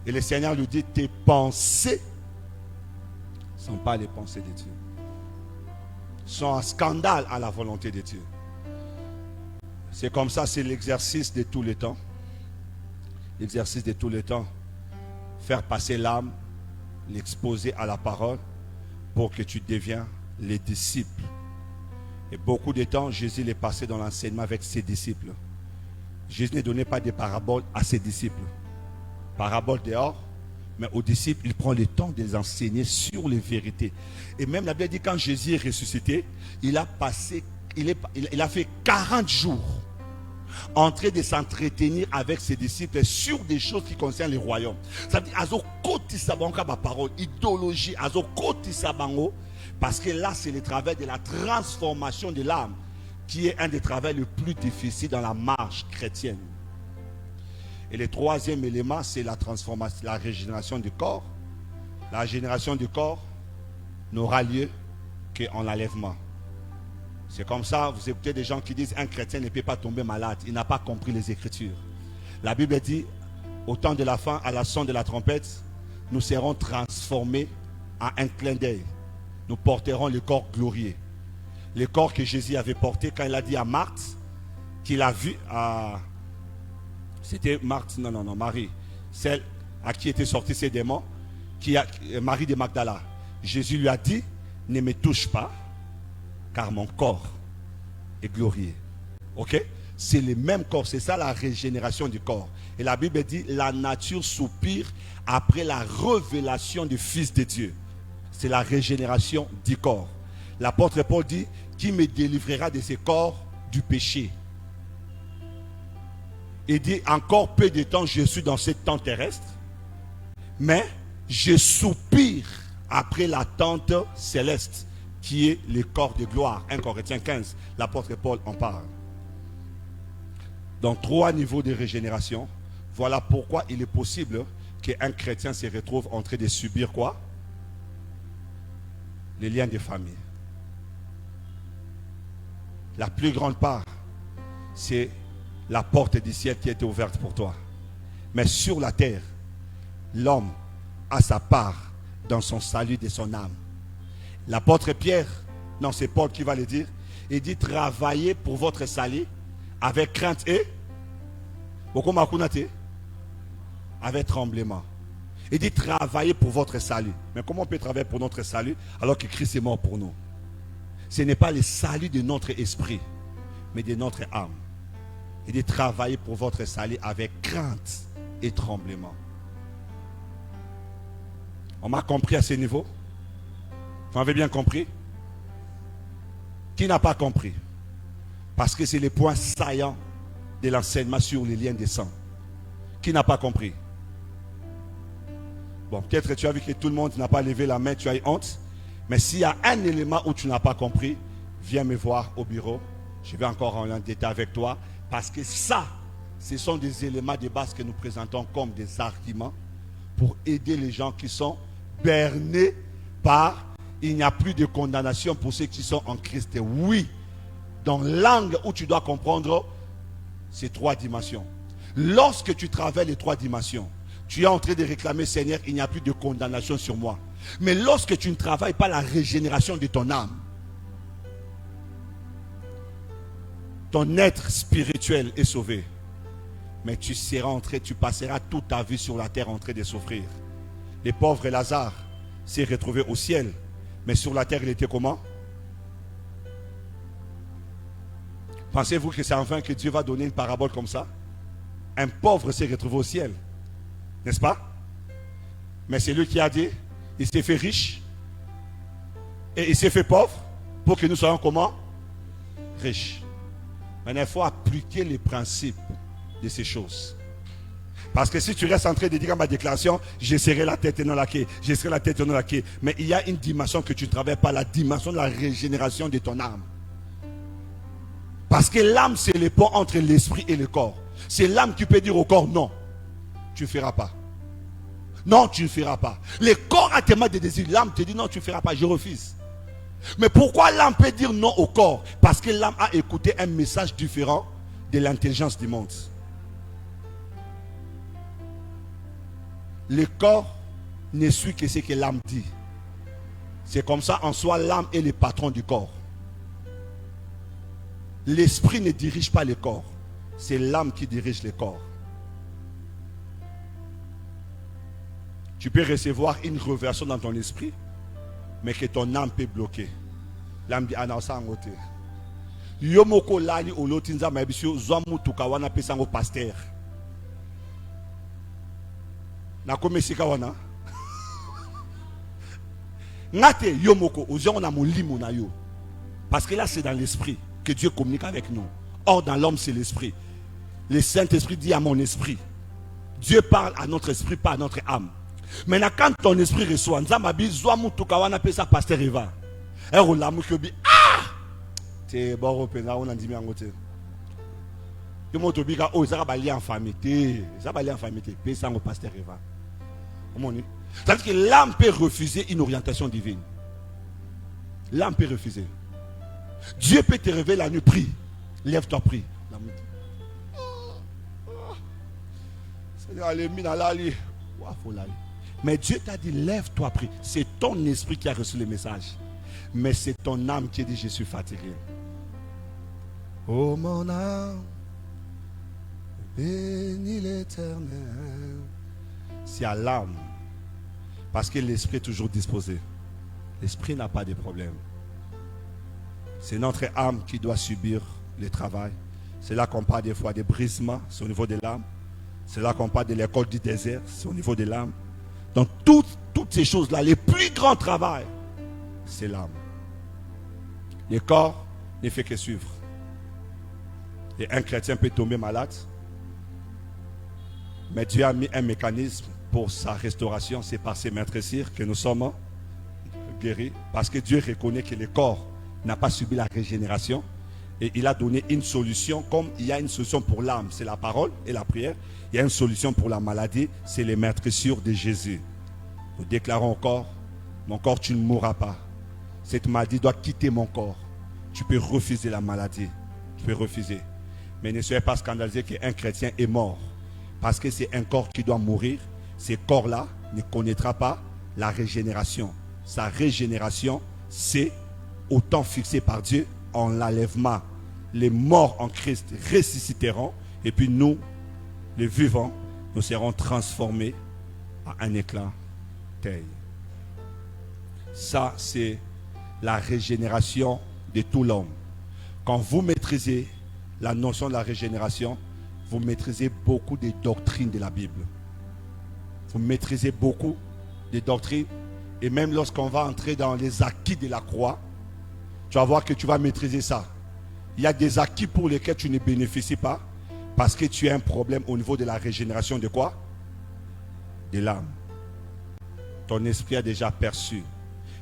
Et le Seigneur lui dit, tes pensées ne sont pas les pensées de Dieu. Sont un scandale à la volonté de Dieu. C'est comme ça, c'est l'exercice de tous les temps. L'exercice de tous les temps. Faire passer l'âme, l'exposer à la parole pour que tu deviens les disciples. Et beaucoup de temps, Jésus l'est passé dans l'enseignement avec ses disciples. Jésus ne donnait pas des paraboles à ses disciples. Paraboles dehors, mais aux disciples, il prend le temps de les enseigner sur les vérités. Et même la Bible dit, quand Jésus est ressuscité, il a fait 40 jours en train de s'entretenir avec ses disciples sur des choses qui concernent le royaume. Ça veut dire, azo koti sabango ba parole, idéologie, azo koti sabango, parce que là, c'est le travail de la transformation de l'âme, qui est un des travaux les plus difficiles dans la marche chrétienne. Et le troisième élément, c'est la transformation, la régénération du corps. La régénération du corps n'aura lieu qu'en l'enlèvement. C'est comme ça, vous écoutez des gens qui disent un chrétien ne peut pas tomber malade. Il n'a pas compris les Écritures. La Bible dit, au temps de la fin, à la son de la trompette, nous serons transformés en un clin d'œil. Nous porterons le corps glorieux. Le corps que Jésus avait porté quand il a dit à Marthe, qu'il a vu à... C'était Marthe, non, Marie, celle à qui étaient sortis ces démons, Marie de Magdala. Jésus lui a dit, ne me touche pas, car mon corps est glorieux. Ok? C'est le même corps, c'est ça la régénération du corps. Et la Bible dit, la nature soupire après la révélation du Fils de Dieu. C'est la régénération du corps. L'apôtre Paul dit, qui me délivrera de ce corps du péché? Il dit, encore peu de temps, je suis dans ce temps terrestre, mais je soupire après l'attente céleste, qui est le corps de gloire. 1 Corinthiens 15, l'apôtre Paul en parle. Donc, 3 niveaux de régénération. Voilà pourquoi il est possible qu'un chrétien se retrouve en train de subir quoi? Les liens de famille. La plus grande part, c'est la porte du ciel qui a été ouverte pour toi. Mais sur la terre, l'homme a sa part dans son salut de son âme. L'apôtre Pierre, non, c'est Paul qui va le dire, il dit travaillez pour votre salut avec crainte et avec tremblement. Il dit travaillez pour votre salut. Mais comment on peut travailler pour notre salut alors que Christ est mort pour nous? Ce n'est pas le salut de notre esprit, mais de notre âme. Il dit travaillez pour votre salut avec crainte et tremblement. On m'a compris à ce niveau? Vous m'avez bien compris? Qui n'a pas compris? Parce que c'est le point saillant de l'enseignement sur les liens des sangs. Qui n'a pas compris? Bon, peut-être que tu as vu que tout le monde n'a pas levé la main, tu as eu honte. Mais s'il y a un élément où tu n'as pas compris, viens me voir au bureau. Je vais encore en détail avec toi. Parce que ça, ce sont des éléments de base que nous présentons comme des arguments pour aider les gens qui sont bernés par il n'y a plus de condamnation pour ceux qui sont en Christ. Oui, dans l'angle où tu dois comprendre ces trois dimensions. Lorsque tu travailles les trois dimensions, tu es en train de réclamer, Seigneur, il n'y a plus de condamnation sur moi. Mais lorsque tu ne travailles pas la régénération de ton âme, ton être spirituel est sauvé. Mais tu passeras toute ta vie sur la terre en train de souffrir. Le pauvre Lazare s'est retrouvé au ciel. Mais sur la terre, il était comment? Pensez-vous que c'est enfin que Dieu va donner une parabole comme ça? Un pauvre s'est retrouvé au ciel. N'est-ce pas? Mais c'est lui qui a dit, il s'est fait riche et il s'est fait pauvre pour que nous soyons comment? Riches. Maintenant, il faut appliquer les principes de ces choses. Parce que si tu restes en train de dire à ma déclaration, je serai la tête et non la queue, je serai la tête et non la queue. Mais il y a une dimension que tu ne travailles pas, la dimension de la régénération de ton âme. Parce que l'âme, c'est le pont entre l'esprit et le corps. C'est l'âme qui peut dire au corps, non, tu ne feras pas. Non, tu ne feras pas. Le corps a tellement de désirs. L'âme te dit, non, tu ne feras pas, je refuse. Mais pourquoi l'âme peut dire non au corps? Parce que l'âme a écouté un message différent de l'intelligence du monde. Le corps ne suit que ce que l'âme dit. C'est comme ça, en soi, l'âme est le patron du corps. L'esprit ne dirige pas le corps. C'est l'âme qui dirige le corps. Tu peux recevoir une révélation dans ton esprit, mais que ton âme peut bloquer. L'âme dit, ah non, ça en côté. Yomoko lali olotinza mabisio zwamu tukawana pesango pasteur. Na komesika wana. Ngate yomoko ozon na molimo na yo. Parce que là c'est dans l'esprit que Dieu communique avec nous. Or dans l'homme c'est l'esprit. Le Saint-Esprit dit à mon esprit. Dieu parle à notre esprit, pas à notre âme. Maintenant quand ton esprit reçoit, nzamabi zwamu tukawana pesa pasteur Eva. Et olamu kobi ah! C'est bon repena on a dit angote. Yo motobika oh ça va lier en famille. Ça va lier en famille. Pesa ngo pasteur Eva. C'est-à-dire que l'âme peut refuser une orientation divine. L'âme peut refuser. Dieu peut te réveiller la nuit, prie. Lève-toi, prie. Mais Dieu t'a dit, lève-toi, prie. C'est ton esprit qui a reçu le message. Mais c'est ton âme qui dit, je suis fatigué. Oh mon âme, bénis l'Éternel. C'est à l'âme. Parce que l'esprit est toujours disposé. L'esprit n'a pas de problème. C'est notre âme qui doit subir le travail. C'est là qu'on parle des fois des brisements, c'est au niveau de l'âme. C'est là qu'on parle de l'école du désert, c'est au niveau de l'âme. Donc toutes ces choses-là, les plus grands travail, c'est l'âme. Le corps ne fait que suivre. Et un chrétien peut tomber malade. Mais Dieu a mis un mécanisme pour sa restauration. C'est par ses maîtresses que nous sommes guéris. Parce que Dieu reconnaît que le corps n'a pas subi la régénération. Et il a donné une solution. Comme il y a une solution pour l'âme, c'est la parole et la prière. Il y a une solution pour la maladie, c'est les maîtresses de Jésus. Nous déclarons au corps, mon corps tu ne mourras pas. Cette maladie doit quitter mon corps. Tu peux refuser la maladie. Tu peux refuser. Mais ne soyez pas scandalisés qu'un chrétien est mort. Parce que c'est un corps qui doit mourir. Ce corps-là ne connaîtra pas la régénération. Sa régénération, c'est au temps fixé par Dieu, en l'enlèvement. Les morts en Christ ressusciteront, et puis nous, les vivants, nous serons transformés à un éclat tel. Ça, c'est la régénération de tout l'homme. Quand vous maîtrisez la notion de la régénération, vous maîtrisez beaucoup des doctrines de la Bible. Vous maîtrisez beaucoup des doctrines. Et même lorsqu'on va entrer dans les acquis de la croix, tu vas voir que tu vas maîtriser ça. Il y a des acquis pour lesquels tu ne bénéficies pas parce que tu as un problème au niveau de la régénération de quoi? De l'âme. Ton esprit a déjà perçu.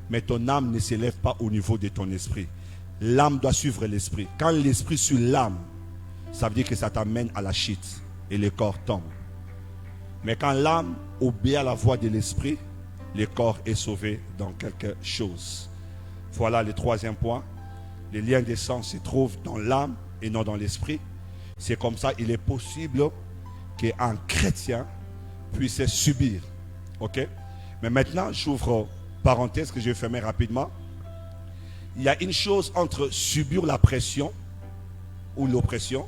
Mais ton âme ne s'élève pas au niveau de ton esprit. L'âme doit suivre l'esprit. Quand l'esprit suit l'âme, ça veut dire que ça t'amène à la chute et le corps tombe. Mais quand l'âme obéit à la voix de l'esprit, le corps est sauvé dans quelque chose. Voilà le troisième point. Les liens des sens se trouvent dans l'âme et non dans l'esprit. C'est comme ça, il est possible qu'un chrétien puisse subir. Ok? Mais maintenant, j'ouvre parenthèse que je vais fermer rapidement. Il y a une chose entre subir la pression ou l'oppression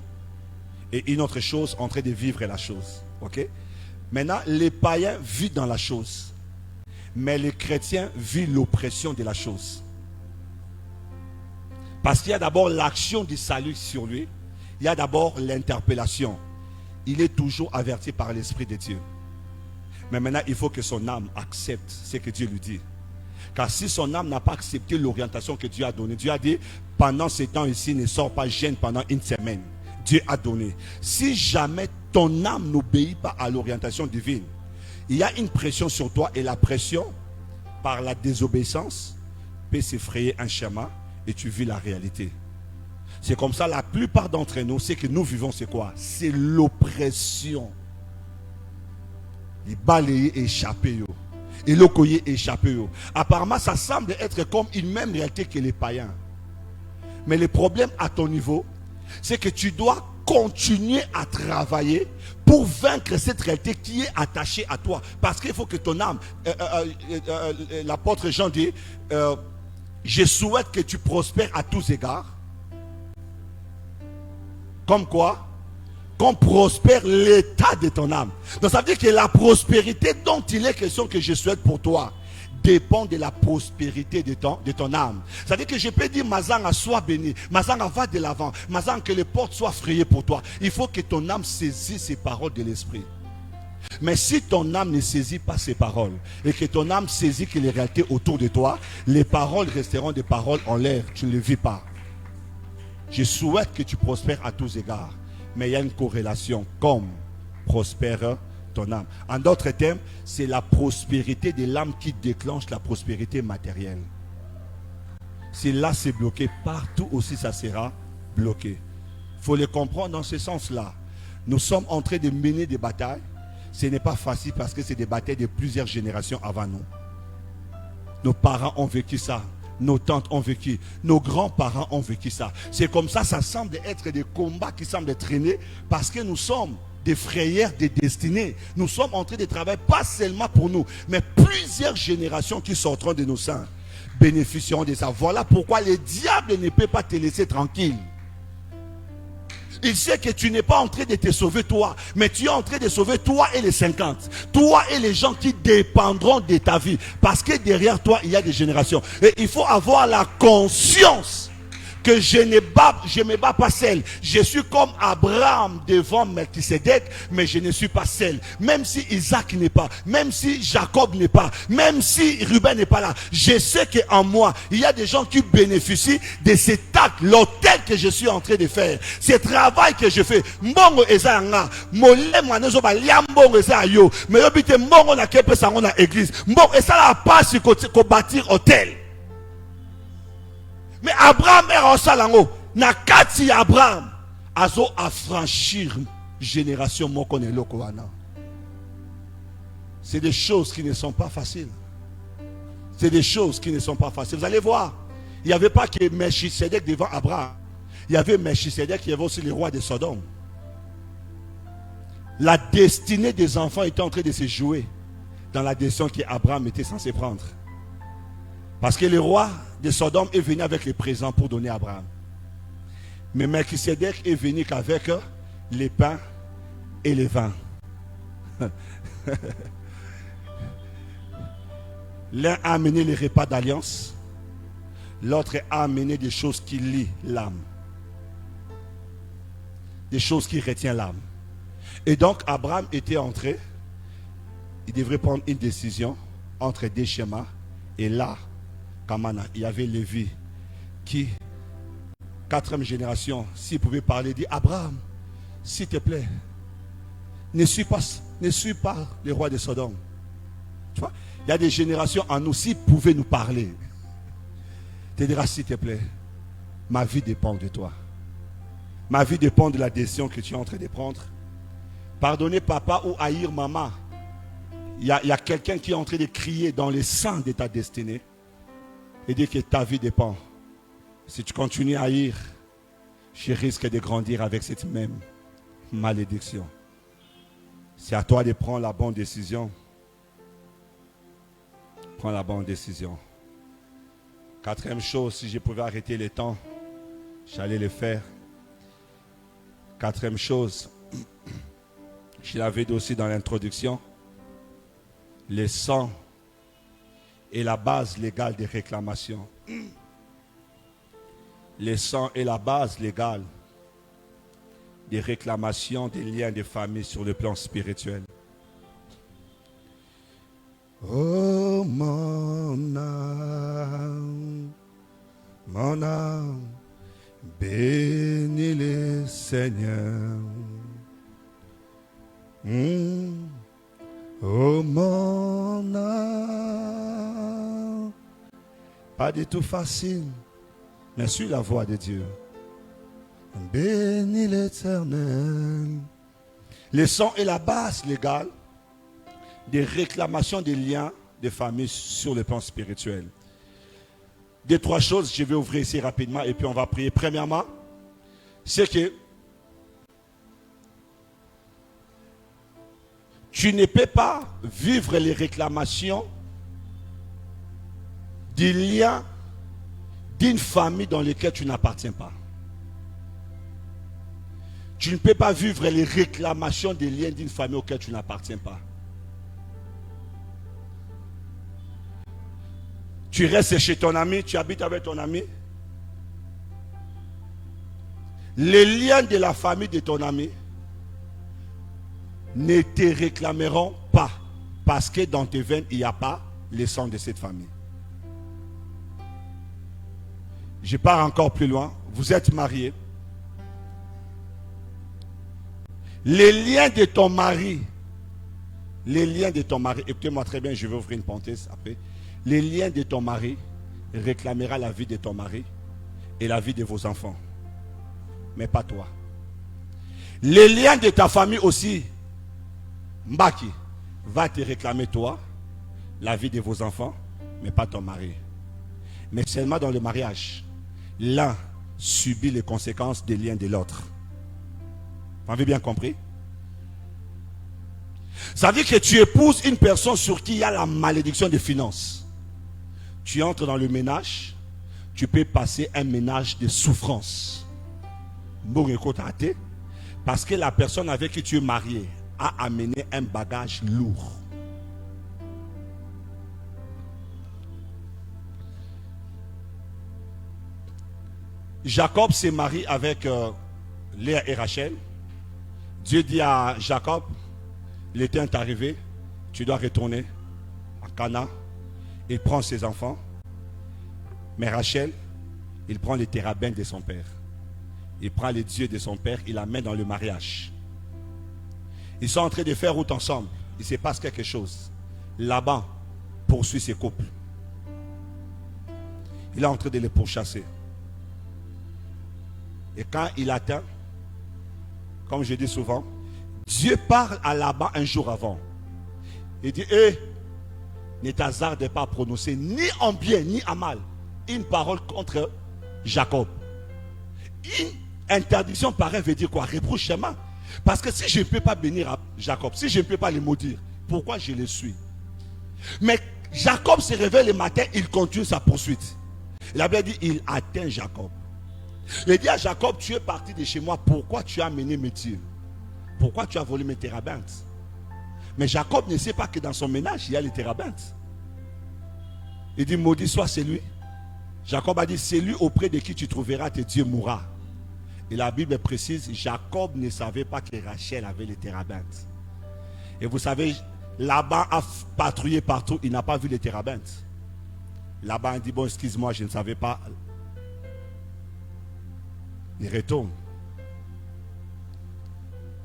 et une autre chose en train de vivre la chose. Ok? Maintenant, les païens vivent dans la chose, mais les chrétiens vivent l'oppression de la chose. Parce qu'il y a d'abord l'action du salut sur lui. Il y a d'abord l'interpellation. Il est toujours averti par l'Esprit de Dieu. Mais maintenant, il faut que son âme accepte ce que Dieu lui dit. Car si son âme n'a pas accepté l'orientation que Dieu a donnée, Dieu a dit, pendant ces temps ici, ne sors pas jeûne pendant une semaine. Dieu a donné. Si jamais ton âme n'obéit pas à l'orientation divine, il y a une pression sur toi et la pression, par la désobéissance, peut s'effrayer un schéma et tu vis la réalité. C'est comme ça, la plupart d'entre nous, ce que nous vivons, c'est quoi? C'est l'oppression. Les balayés échappés. Et le coyer échappé. Apparemment, ça semble être comme une même réalité que les païens. Mais le problème à ton niveau, c'est que tu dois continuer à travailler pour vaincre cette réalité qui est attachée à toi. Parce qu'il faut que ton âme, l'apôtre Jean dit, je souhaite que tu prospères à tous égards. Comme quoi? Qu'on prospère l'état de ton âme. Donc ça veut dire que la prospérité dont il est question que je souhaite pour toi dépend de la prospérité de ton âme. Ça veut dire que je peux dire Mazanga sois béni, Mazanga va de l'avant, Mazanga que les portes soient frayées pour toi. Il faut que ton âme saisisse ces paroles de l'esprit. Mais si ton âme ne saisit pas ces paroles et que ton âme saisit que les réalités autour de toi, les paroles resteront des paroles en l'air, tu ne les vis pas. Je souhaite que tu prospères à tous égards. Mais il y a une corrélation comme prospère ton âme. En d'autres termes, c'est la prospérité de l'âme qui déclenche la prospérité matérielle. Si là c'est bloqué, partout aussi ça sera bloqué. Il faut le comprendre dans ce sens-là. Nous sommes en train de mener des batailles. Ce n'est pas facile parce que c'est des batailles de plusieurs générations avant nous. Nos parents ont vécu ça. Nos tantes ont vécu, nos grands-parents ont vécu ça. C'est comme ça, ça semble être des combats qui semblent traîner parce que nous sommes des frayères des destinées. Nous sommes en train de travailler pas seulement pour nous, mais plusieurs générations qui sortiront de nos seins bénéficieront de ça. Voilà pourquoi le diable ne peut pas te laisser tranquille. Il sait que tu n'es pas en train de te sauver toi, mais tu es en train de sauver toi et les 50. Toi et les gens qui dépendront de ta vie. Parce que derrière toi, il y a des générations. Et il faut avoir la conscience que je ne me bats pas seul. Je suis comme Abraham devant Melchisedec, mais je ne suis pas seul. Même si Isaac n'est pas, même si Jacob n'est pas, même si Ruben n'est pas là, je sais qu'en moi, il y a des gens qui bénéficient de cet acte, l'autel que je suis en train de faire, ce travail que je fais. Mbongo eza nga, molemo anezo ba liambongo eza yo, mais yobite mbongo na kepe sango na église. Mbongo esa la passe ko bâtir hôtel. Mais Abraham est en salango. Nakati Abraham. Azo affranchir génération mokone lokoana. C'est des choses qui ne sont pas faciles. C'est des choses qui ne sont pas faciles. Vous allez voir. Il n'y avait pas que Melchisedec devant Abraham. Il y avait Melchisedec, il y avait aussi les rois de Sodome. La destinée des enfants était en train de se jouer dans la décision qu'Abraham était censé prendre. Parce que le roi de Sodome est venu avec les présents pour donner à Abraham. Mais Melchisedec est venu qu'avec les pains et les vins. L'un a amené les repas d'alliance, l'autre a amené des choses qui lient l'âme. Des choses qui retiennent l'âme. Et donc Abraham était entré, il devrait prendre une décision entre deux schémas. Et là, Kamana, il y avait Lévi qui, 4e génération, s'il pouvait parler, dit Abraham, s'il te plaît, ne suis pas le roi de Sodome. Tu vois, il y a des générations en nous, s'ils pouvaient nous parler, tu diras s'il te plaît, ma vie dépend de toi. Ma vie dépend de la décision que tu es en train de prendre. Pardonner papa ou haïr maman. Il y a quelqu'un qui est en train de crier dans le sang de ta destinée et dire que ta vie dépend. Si tu continues à haïr, je risque de grandir avec cette même malédiction. C'est à toi de prendre la bonne décision. Prends la bonne décision. 4e chose, si je pouvais arrêter le temps, j'allais le faire. 4e chose, je l'avais dit aussi dans l'introduction, le sang est la base légale des réclamations. Le sang est la base légale des réclamations des liens de famille sur le plan spirituel. Oh mon âme, bénis le Seigneur. Oh mon âme, pas du tout facile, mais suis la voix de Dieu. Bénis l'Éternel. Le sang est la base légale des réclamations des liens de famille sur le plan spirituel. Des 3 choses, je vais ouvrir ici rapidement et puis on va prier. Premièrement, c'est que tu ne peux pas vivre les réclamations des liens d'une famille dans laquelle tu n'appartiens pas. Tu ne peux pas vivre les réclamations des liens d'une famille auquel tu n'appartiens pas. Tu restes chez ton ami, tu habites avec ton ami. Les liens de la famille de ton ami ne te réclameront pas parce que dans tes veines, il n'y a pas le sang de cette famille. Je pars encore plus loin. Vous êtes mariés. Les liens de ton mari, écoutez-moi très bien, je vais ouvrir une parenthèse après. Les liens de ton mari réclamera la vie de ton mari et la vie de vos enfants, mais pas toi. Les liens de ta famille aussi, Mbaki, va te réclamer toi, la vie de vos enfants, mais pas ton mari. Mais seulement dans le mariage, l'un subit les conséquences des liens de l'autre. Vous avez bien compris? Ça veut dire que tu épouses une personne sur qui il y a la malédiction des finances. Tu entres dans le ménage, tu peux passer un ménage de souffrance. Parce que la personne avec qui tu es marié a amené un bagage lourd. Jacob s'est marié avec Léa et Rachel. Dieu dit à Jacob, l'été est arrivé, tu dois retourner à Cana. Il prend ses enfants. Mais Rachel, il prend les térabins de son père. Il prend les dieux de son père, il l'amène dans le mariage. Ils sont en train de faire route ensemble. Il se passe quelque chose. Laban poursuit ses couples. Il est en train de les pourchasser. Et quand il atteint, comme je dis souvent, Dieu parle à Laban un jour avant. Il dit, ne t'hasarde pas à prononcer ni en bien ni en mal une parole contre Jacob. Une interdiction pareille veut dire quoi? Reprochement. Parce que si je ne peux pas bénir Jacob, si je ne peux pas le maudire, pourquoi je le suis? Mais Jacob se réveille le matin, il continue sa poursuite. La Bible dit, il atteint Jacob. Il dit à Jacob, tu es parti de chez moi, pourquoi tu as amené mes tirs? Pourquoi tu as volé mes térabintes? Mais Jacob ne sait pas que dans son ménage, il y a les térabintes. Il dit, maudit soit celui. Jacob a dit, c'est lui auprès de qui tu trouveras tes dieux mourra. Et la Bible précise, Jacob ne savait pas que Rachel avait les térabintes. Et vous savez, Laban a patrouillé partout, il n'a pas vu les térabintes. Laban a dit, bon, excuse-moi, je ne savais pas. Il retourne.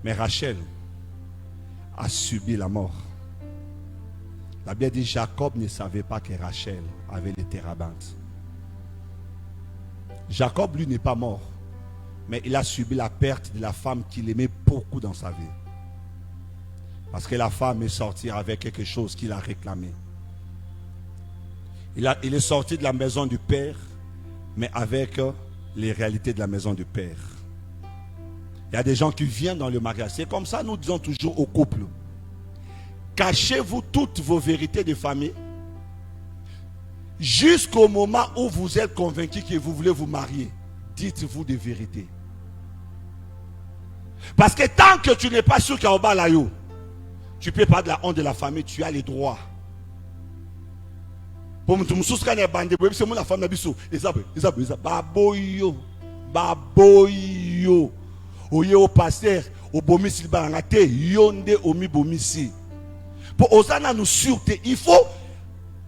Mais Rachel a subi la mort. La Bible dit, Jacob ne savait pas que Rachel avait les térabintes. Jacob, lui, n'est pas mort. Mais il a subi la perte de la femme qu'il aimait beaucoup dans sa vie. Parce que la femme est sortie avec quelque chose qu'il a réclamé. Il est sorti de la maison du père, mais avec les réalités de la maison du père. Il y a des gens qui viennent dans le mariage. C'est comme ça, nous disons toujours au couple. Cachez-vous toutes vos vérités de famille jusqu'au moment où vous êtes convaincu que vous voulez vous marier. Dites-vous des vérités. Parce que tant que tu n'es pas sûr qu'il y a au balayo, tu ne peux pas de la honte de la famille, tu as les droits. Pour me dire, c'est moi la femme d'Abisso. Baboyo. Baboyo. Oye au pasteur, au bomisi barangate, yonde omi bomisi. Pour osana nous sûreté, il faut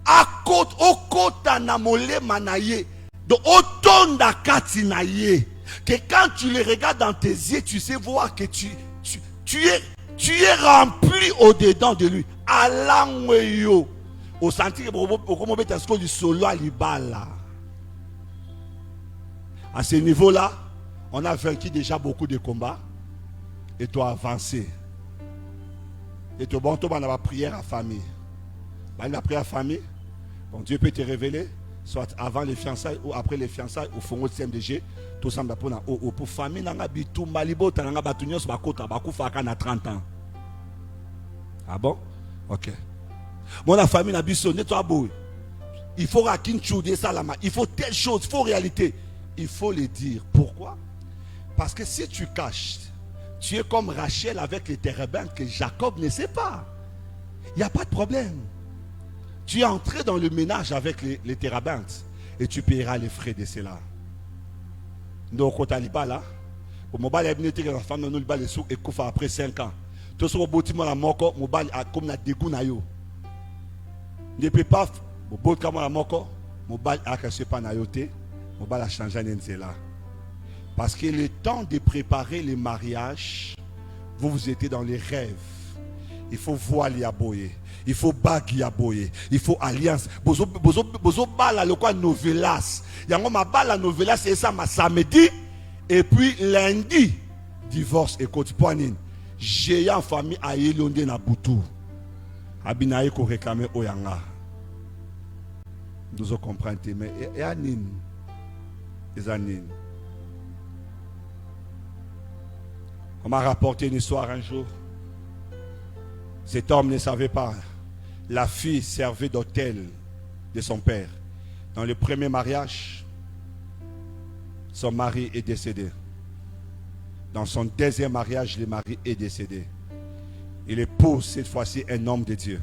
à côté, au côté namole manaye, de autant d'akati naye, que quand tu les regardes dans tes yeux, tu sais voir que tu es rempli au-dedans de lui. Alangweyo. Au senti que du solo à l'ibala. À ce niveau-là, on a vaincu déjà beaucoup de combats et tu as avancé. Et tu as la prière à famille. La prière à famille, bon, Dieu peut te révéler, soit avant les fiançailles ou après les fiançailles, au fond du CMDG, tout ça pour famille, tout malibo, tu as 30 ans. Ah bon? Ok. Mon la famille n'a pas nettoie beau. Il faut raquinchouder salama. Il faut telle chose, il faut réalité. Il faut le dire. Pourquoi? Parce que si tu caches, tu es comme Rachel avec les térébintes que Jacob ne sait pas. Il n'y a pas de problème. Tu es entré dans le ménage avec les térébintes et tu paieras les frais de cela. Donc, quand tu as là, pour mon bal, il y a une femme dans le sous et qu'on fait après 5 ans. Tout ce que tu as moko, mon bal a comme la dégoût na yo. Ne peut pas, mon bal a caché pas na yote, mon bal a changé là. Parce que le temps de préparer le mariage, vous étiez dans les rêves. Il faut voile yaboye, il faut bague yaboye, il faut alliance. Bozo bala le quoi novelas. Yango ma bala novelas c'est ça ma samedi et puis lundi divorce et côté poinine. J'ai en famille à Yelonde na Boutou. Abinaye ko réclamer oyanga. Nous comprenons mais et anine. Les anines. On m'a rapporté une histoire un jour. Cet homme ne savait pas. La fille servait d'hôtel de son père. Dans le premier mariage, son mari est décédé. Dans son deuxième mariage, le mari est décédé. Il épouse cette fois-ci un homme de Dieu.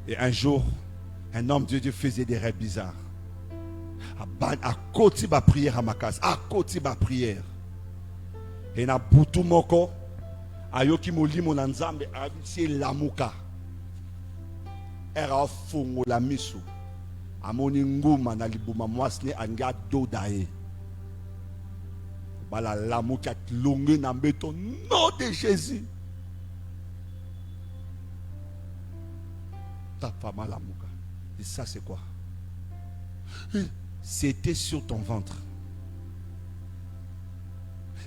Et un jour, un homme de Dieu faisait des rêves bizarres. À côté de la prière à ma case, à côté de la prière. Et na butu moko, ayoki molimo na nzambe abisi lamuka. Era fungo la misu. Amoni nguma na libuma mwasne anga dodae. Bala lamuka tlonge na mbeto nom de Jésus. Ta femme lamuka. Et ça c'est quoi? C'était sur ton ventre.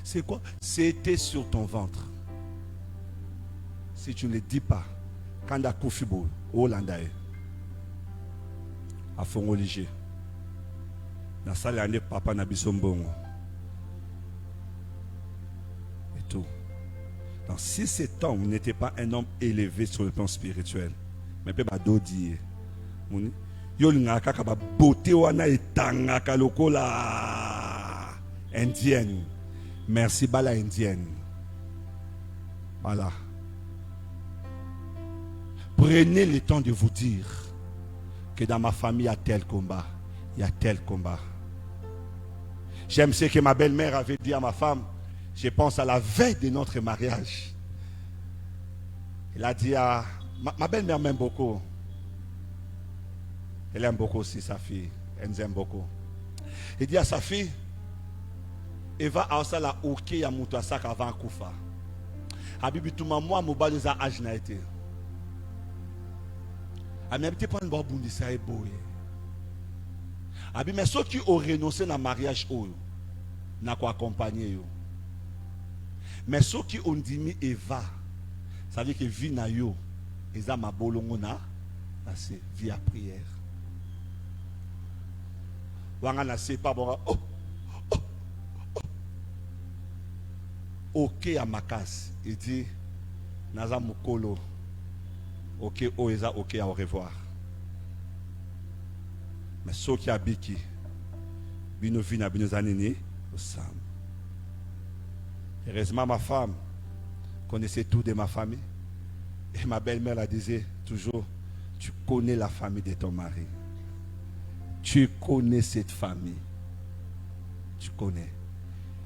C'est quoi? C'était sur ton ventre. Si tu ne le dis pas, quand à Kofibo, au Landae, à Fongoligé, dans salle année papa n'a bisombongo. Et tout. Donc si cet homme n'était pas un homme élevé sur le plan spirituel, mais peut pas dire, yo lingaka ka ba beauté wana etangaka lokola indienne. Merci bala indienne. Voilà. Prenez le temps de vous dire que dans ma famille il y a tel combat, il y a tel combat. J'aime ce que ma belle-mère avait dit à ma femme. Je pense à la veille de notre mariage. Elle a dit à... Ma belle-mère m'aime beaucoup. Elle aime beaucoup aussi sa fille. Elle nous aime beaucoup. Elle dit à sa fille, Eva a aussi la ouke ya mutu asaka avant kufa. Habibi tuma moi mobile za âge na été. Ami habité pas une bonne bundisa et boy. Habibi mais ceux qui ont renoncé na mariage oyo na ko accompagner yo. Mais ceux qui ont dit Eva, ça veut dire que vie na yo, eza mabolongo na c'est vie à prière. Wanga na c'est pas bon. Ok à Makas, il dit naza mukolo. Ok oeza ok au revoir. Mais ceux qui habitent bino vina bino zanini au sam. Heureusement, ma femme connaissait tout de ma famille. Et ma belle-mère la disait toujours, tu connais la famille de ton mari. Tu connais cette famille. Tu connais.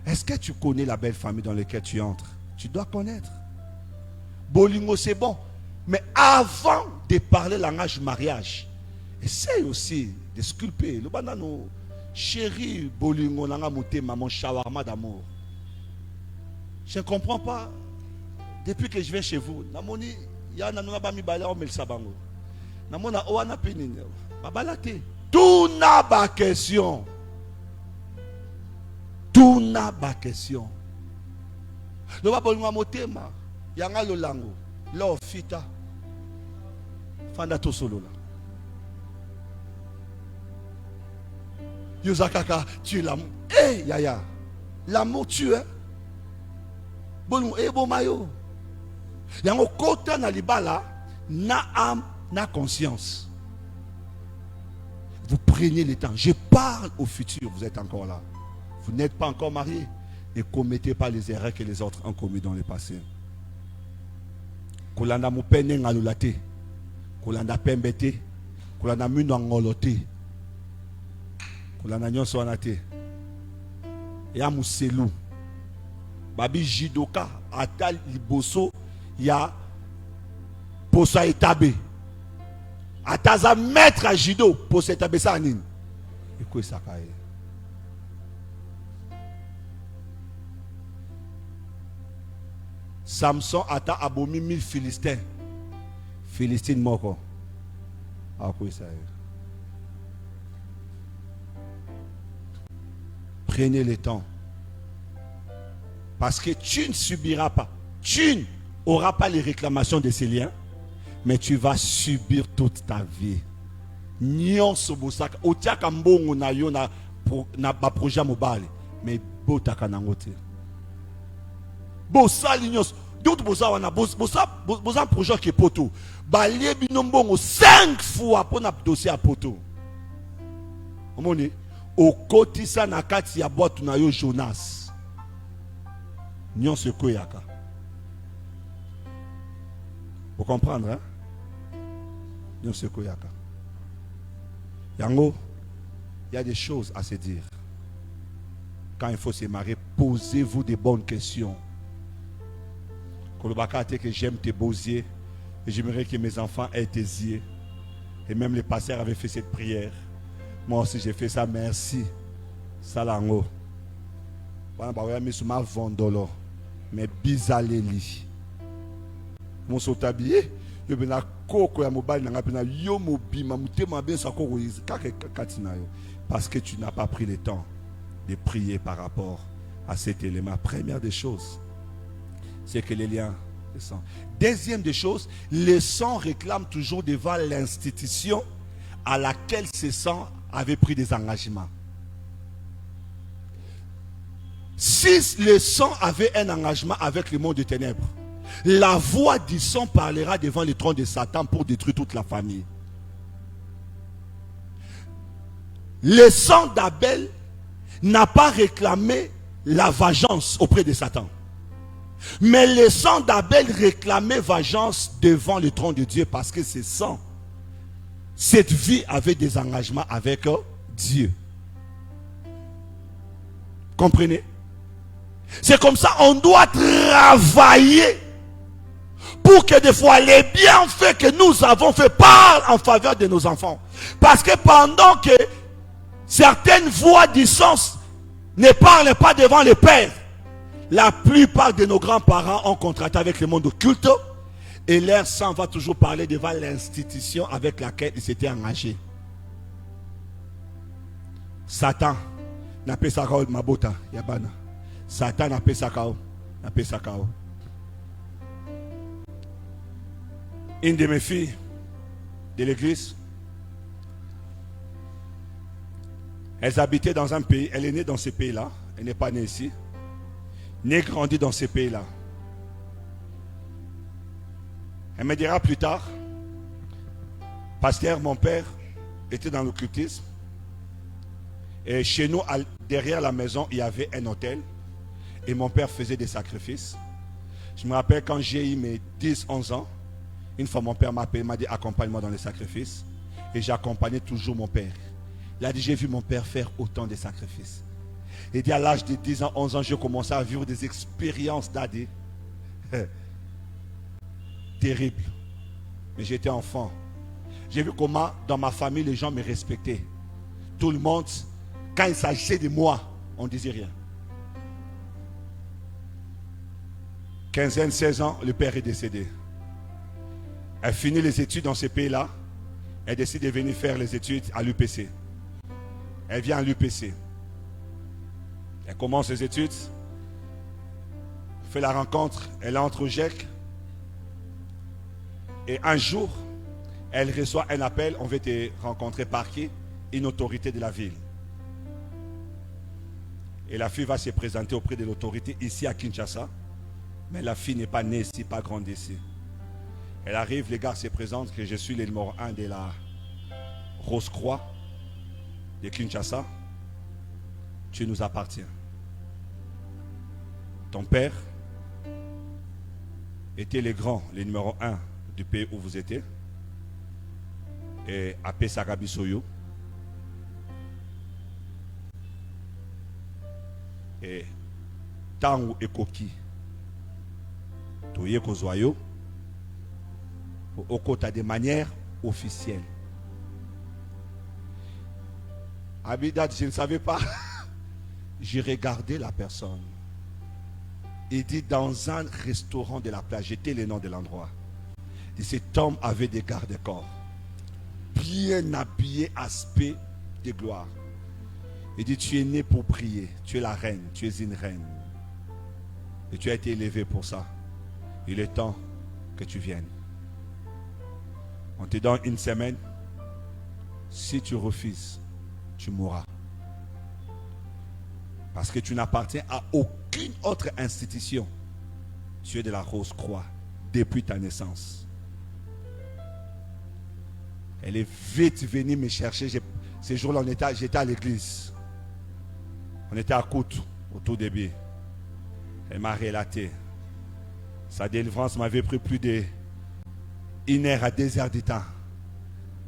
Est-ce que tu connais la belle famille dans laquelle tu entres? Tu dois connaître. Bolingo, c'est bon. Mais avant de parler langage mariage, essaye aussi de sculpter. Le banano, chéri, Bolingo, nanga mouté, maman, shawarma d'amour. Je ne comprends pas. Depuis que je viens chez vous, namoni ya nanuna ba mi bala o mel sabango. Namona o wana penine. Ba balate. Tout n'a pas question. Tout n'a pas question. Le ba bolunga motema yanga lolango. Lo fita. Fanda to solo là. Yozakaka, tu es l'amour. Eh yaya. L'amour tu es. Bon ebo mayo. Yango kota na libala na âme na conscience. Vous prenez le temps. Je parle au futur. Vous êtes encore là. Vous n'êtes pas encore marié. Ne commettez pas les erreurs que les autres ont commis dans le passé. Kolanda mupene ngalulate. Kolanda pembete. Kolanda mino ngolote. Kolanda nyonso anate. Ya muselu. Babi jidoka ata liboso ya posa etabe ataza maître à judo posa etabe sa nini eko sakaye Samson ata abomi 1000 Philistins Philistine moko ako ça. Prenez le temps. Parce que tu ne subiras pas. Tu n'auras pas les réclamations de ces liens. Mais tu vas subir toute ta vie. Nyonso bosaka. Otiaka mbongo na yo na ba projet mobile. Mais botaka nangote. Bosali nyonso. D'autres bosa wana bosa projet qui est poto. Balie bino mbongo 5 fois pour na dossier à poto. Omoni. Okotisa na kati ya boîte na yo Jonas. Nyonso koyaka. Vous comprenez, hein? Nyonso koyaka. Yango, il y a des choses à se dire. Quand il faut se marier, posez-vous des bonnes questions. Kolobaka te que j'aime tes beaux yeux et j'aimerais que mes enfants aient tes yeux. Et même les pasteurs avaient fait cette prière. Moi aussi j'ai fait ça, merci. Salango. Mais bizaleli. Mon sotabié, yo bena koko ya mobile na ngapena yo mobima mutema bien sa koko katina yo. Parce que tu n'as pas pris le temps de prier par rapport à cet élément. Première des choses, c'est que les liens de sang. Deuxième des choses, le sang réclame toujours devant l'institution à laquelle ce sang avait pris des engagements. Si le sang avait un engagement avec le monde des ténèbres, La voix du sang parlera devant le trône de Satan pour détruire toute la famille. Le sang d'Abel n'a pas réclamé la vengeance auprès de Satan. Mais le sang d'Abel réclamait vengeance devant le trône de Dieu parce que ce sang, cette vie avait des engagements avec Dieu. Comprenez? C'est comme ça, on doit travailler pour que des fois les bienfaits que nous avons fait parlent en faveur de nos enfants. Parce que pendant que certaines voix du sens ne parlent pas devant les pères, la plupart de nos grands-parents ont contracté avec le monde occulte et leur sang va toujours parler devant l'institution avec laquelle ils s'étaient engagés. Satan n'a pas sa kao mabota yabana. Satan n'a pas sa kao, n'a pas sa kao. Une de mes filles de l'église, elles habitaient dans un pays, elle est née dans ce pays-là, elle n'est pas née ici, née grandie dans ce pays-là. Elle me dira plus tard, pasteur, mon père était dans l'occultisme, et chez nous, derrière la maison, il y avait un hôtel, et mon père faisait des sacrifices. Je me rappelle quand j'ai eu mes 10-11 ans, une fois mon père m'a appelé, m'a dit accompagne-moi dans les sacrifices. Et j'accompagnais toujours mon père. Il a dit j'ai vu mon père faire autant de sacrifices. Il dit à l'âge de 10 ans, 11 ans, je commençais à vivre des expériences d'AD. Terribles. Mais j'étais enfant. J'ai vu comment dans ma famille les gens me respectaient. Tout le monde, quand il s'agissait de moi, on ne disait rien. 15, 16 ans, le père est décédé. Elle finit les études dans ce pays-là. Elle décide de venir faire les études à l'UPC. Elle vient à l'UPC. Elle commence ses études. Fait la rencontre. Elle entre au GEC. Et un jour, elle reçoit un appel. On veut te rencontrer par qui? Une autorité de la ville. Et la fille va se présenter auprès de l'autorité ici à Kinshasa. Mais la fille n'est pas née ici, pas grande ici. Elle arrive, les gars se présentent que je suis le numéro 1 de la Rose-Croix de Kinshasa. Tu nous appartiens. Ton père était le grand, le numéro 1 du pays où vous étiez. Et à Pesagabisoyo. Et Tangu et Koki. Toye Kozoyo. Au côté de manière officielle. Abidat, je ne savais pas. J'ai regardé la personne. Il dit dans un restaurant de la plage, j'étais le nom de l'endroit. Et cet homme avait des gardes-corps. Bien habillé, aspect de gloire. Il dit tu es né pour prier. Tu es la reine. Tu es une reine. Et tu as été élevé pour ça. Il est temps que tu viennes. On te donne une semaine. Si tu refuses, tu mourras. Parce que tu n'appartiens à aucune autre institution. Tu es de la Rose-Croix depuis ta naissance. Elle est vite venue me chercher. Ces jours-là, j'étais à l'église. On était à Koutou, au tout début. Elle m'a relaté. Sa délivrance m'avait pris plus de 1 heure à 2 heures du temps.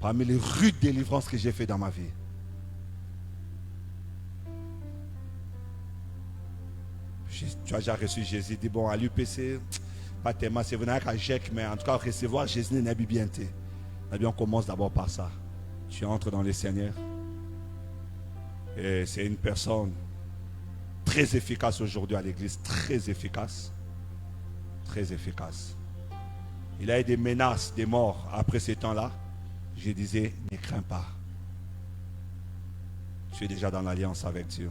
Parmi les rudes délivrances que j'ai fait dans ma vie. Tu as déjà reçu Jésus. Dit bon, à l'UPC, pas tellement, c'est venu à GEC, mais en tout cas, recevoir Jésus n'est pas bien. On commence d'abord par ça. Tu entres dans le Seigneur. Et c'est une personne très efficace aujourd'hui à l'église. Très efficace. Très efficace. Il a eu des menaces de mort après ces temps-là. Je disais, ne crains pas. Tu es déjà dans l'alliance avec Dieu.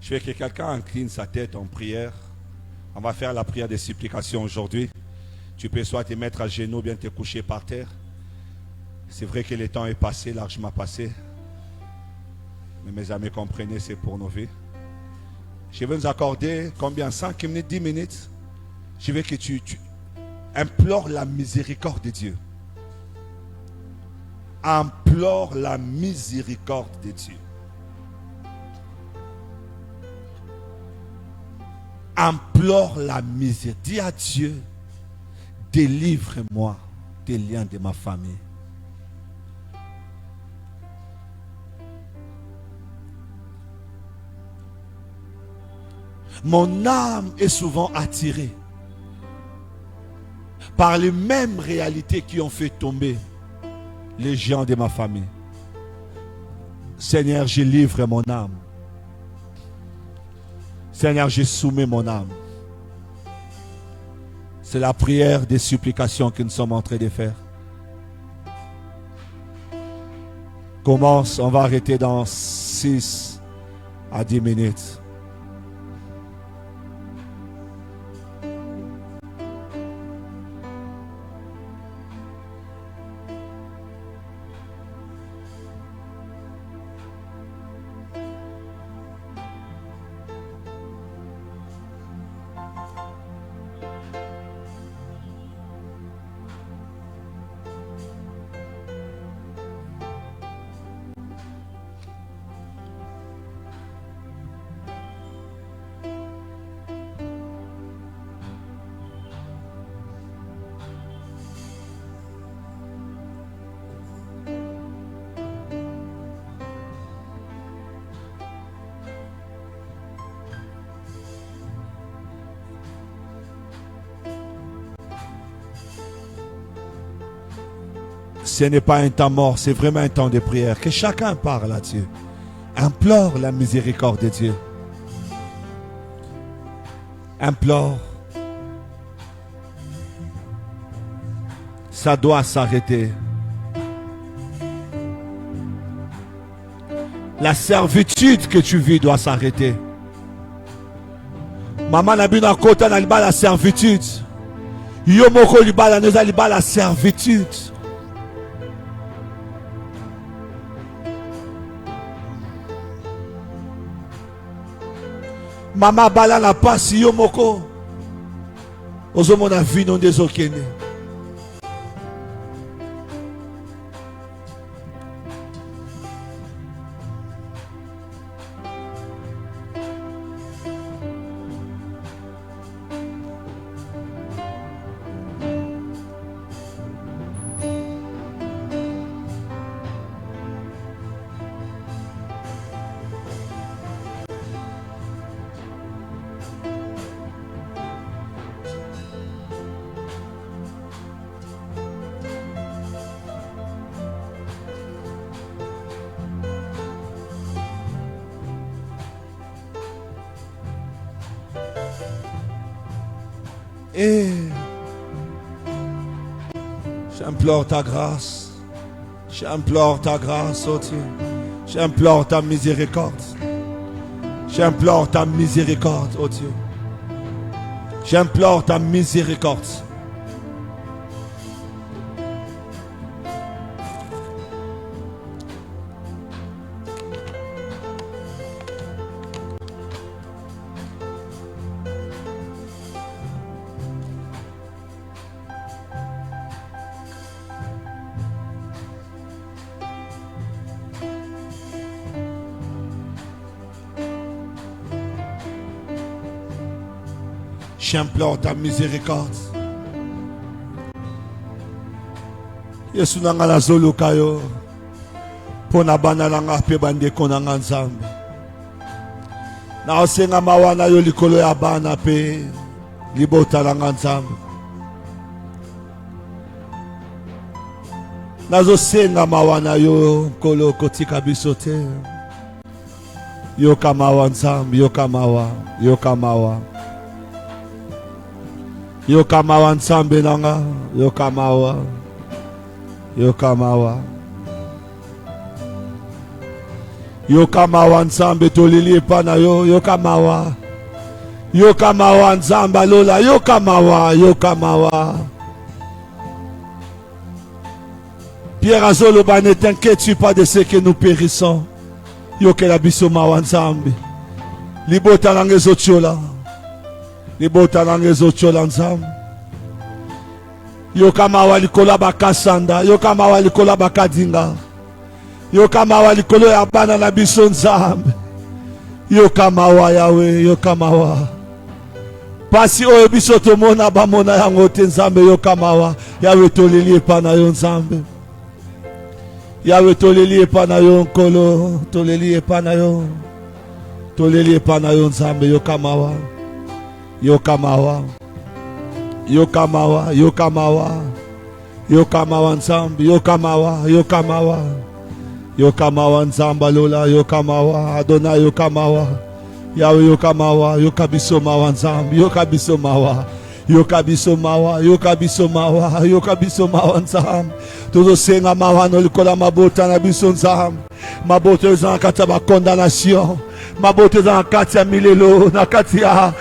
Je veux que quelqu'un incline sa tête en prière. On va faire la prière de supplication aujourd'hui. Tu peux soit te mettre à genoux ou bien te coucher par terre. C'est vrai que le temps est passé, largement passé. Mais mes amis, comprenez, c'est pour nos vies. Je vais nous accorder combien? 5 minutes, 10 minutes Je veux que tu implores la miséricorde de Dieu. Implore la miséricorde de Dieu. Implore la miséricorde. Dis à Dieu, délivre-moi des liens de ma famille. Mon âme est souvent attirée par les mêmes réalités qui ont fait tomber les gens de ma famille. Seigneur, je livre mon âme. Seigneur, je soumets mon âme. C'est la prière des supplications que nous sommes en train de faire. Commence, on va arrêter dans 6 à 10 minutes. Ce n'est pas un temps mort, c'est vraiment un temps de prière. Que chacun parle à Dieu. Implore la miséricorde de Dieu. Implore. Ça doit s'arrêter. La servitude que tu vis doit s'arrêter. Maman n'a bien côté la servitude. Yomoko libala nous liba la servitude. Maman bala la passe yomoko. Ozomona vie non des okene. Et j'implore ta grâce. J'implore ta grâce, oh Dieu. J'implore ta miséricorde. J'implore ta miséricorde, oh Dieu. J'implore ta miséricorde. J'implore ta miséricorde. Yesu nanga la zoluka yo. Pona bana langa pe bande konanga nzambe. Na osenga mawana yo likolo ya bana pe libota langa nzambe. Nazo senga mawana yo kolo kotika bisote. Yo kamawa nzambe, yo kamawa, yo kamawa. Yo kamawa nsambe nanga, yo kamawa, yo kamawa. Yo kamawa nsambe tolili pana yo, yo kamawa. Yo kamawa nzamba lola, yo kamawa, yo kamawa. Pierre Azoloba, ne t'inquiète pas de ce que nous périssons. Yo ke la biso mawa nsambe. Libota lange zotiola. libota na ngezo chola nzambe yoka mawa likola bakasanda yoka mawa likola bakadinga yoka mawa likolo ya bana na biso nzambe yoka mawa yawe yoka mawa pasi oyo biso tomona bamona yango te nzambe yoka mawa yawe toleli epa na yo nzambe yawe toleli epa na yo nkolo toleli epa na yo nzambe yoka mawa yoka mawa yoka mawa yoka mawa yoka mawa nzambe yoka mawa yoka mawa yoka mawa nzamba lola yoka mawa adona yoka mawa yawe yoka mawa yoka biso mawa nzambe yoka biso mawa yoka biso mawa yoka biso mawa yoka biso mawa nzambe tozosenga mawa no likola mabota na biso nzambe mabota eza na kati ya bakondamnation mabota eza na kati ya milelo na kati ya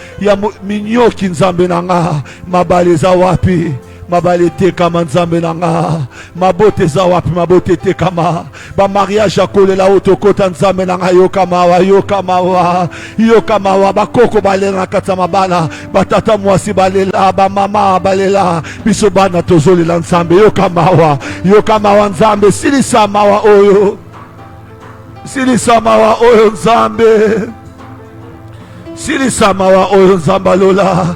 minyoki nzambe na nga mabale eza wapi mabale tekama nzambe na nga mabote eza wapi mabote tekama bamariage akolela oyo tokota nzambe na nga yoka mawa yoka mawa yoka mawa bakoko balela na kati ya mabala batata mwasi balela bamama balela biso bana tozolela nzambe yoka mawa nzambe silisa mawa oyo nzambe silisa mawa oyo nzamba lola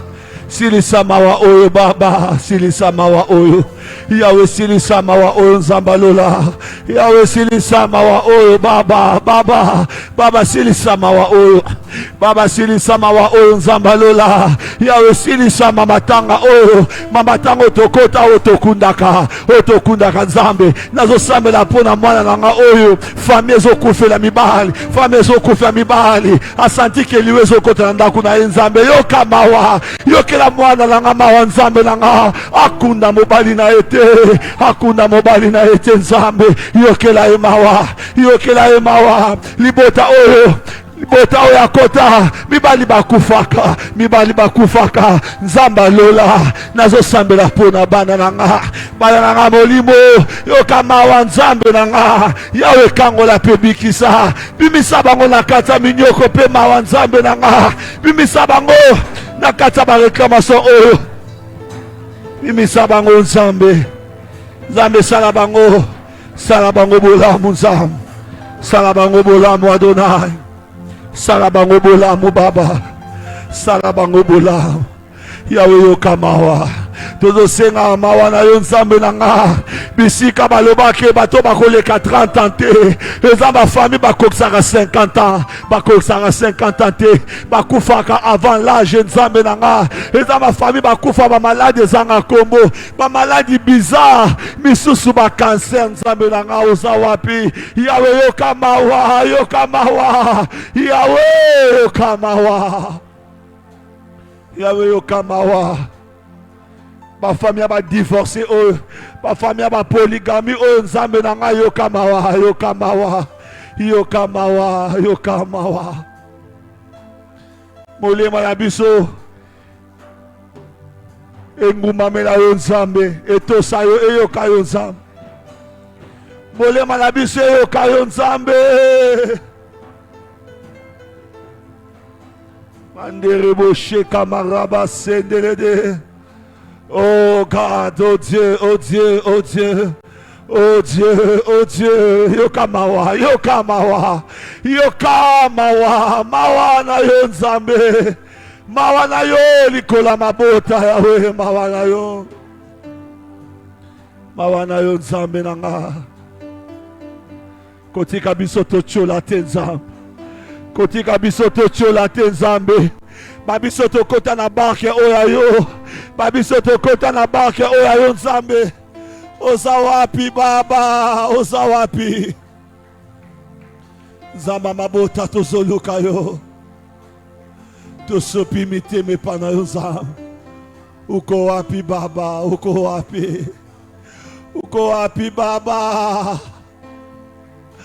silisa mawa oyo baba silisa mawa oyo yawe silisa mawa oyo nzamba lola yawe silisa mawa oyo baba silisa mawa oyo baba silisa mawa oyo nzamba lola yawe silisa mamatanga oyo mamatanga tokota oyo tokundaka nzambe nazosambela mpona mwana nanga oyo fami ezokufela mibali asantike liwe ezokota na ndako na ye nzambe yoka mawa yokela mwana nanga mawa nzambe nanga akunda mobali na ete nzambe yokela ye mawa libota oyo akota mibali bakufaka nzamba lola nazosambela mpona bana nanga molimo yoka mawa nzambe nanga yawe kangola pe bikisa bimisa bango na kati ya minyoko pe mawa nzambe nanga bimisa bango na kati ya bareklamation oyo bimisa bango nzambe sala bango bolamu nzambe sala bango bolamu Adonai sala bango bolamu baba sala bango bolamu yawe yoka mawa tozosenga mawa na yo nzambe nanga bisika balobake bato bakoleka 30 ans te eza bafami bakokisaka 50 ans te bakufaka avant l'âge nzambe nanga eza bafami bakufa bamaladi ezanga kombo bamaladi bizarre misusu bakanser nzambe nanga oza wapi yawe yoka mawa yawe yoka mawa bafami ya badivorce oyo bafami ya bapoligami oyo nzambe na ngai yoka mawa molema na biso engumamela yo nzambe etosa yo eyoka yo nzambe molema na biso eyoka yo nzambe mandere boshe kamaraba sendelede. Oh God, oh Dieu, oh Dieu, oh Dieu, oh Dieu, oh Dieu, yoka mawa, mawa na yo nzambe, mawa na yo likola mabota yawe, mawa na yo nzambe nanga, kotika biso tochola te nzambe, babiso tokota na barke oya yo, babiso tokota na barke oya yo nzambe, oza wapi baba, oza wapi nzamba mabota tozoluka yo, tosopi miteme pana yo nzambe, uko wapi baba, uko wapi baba.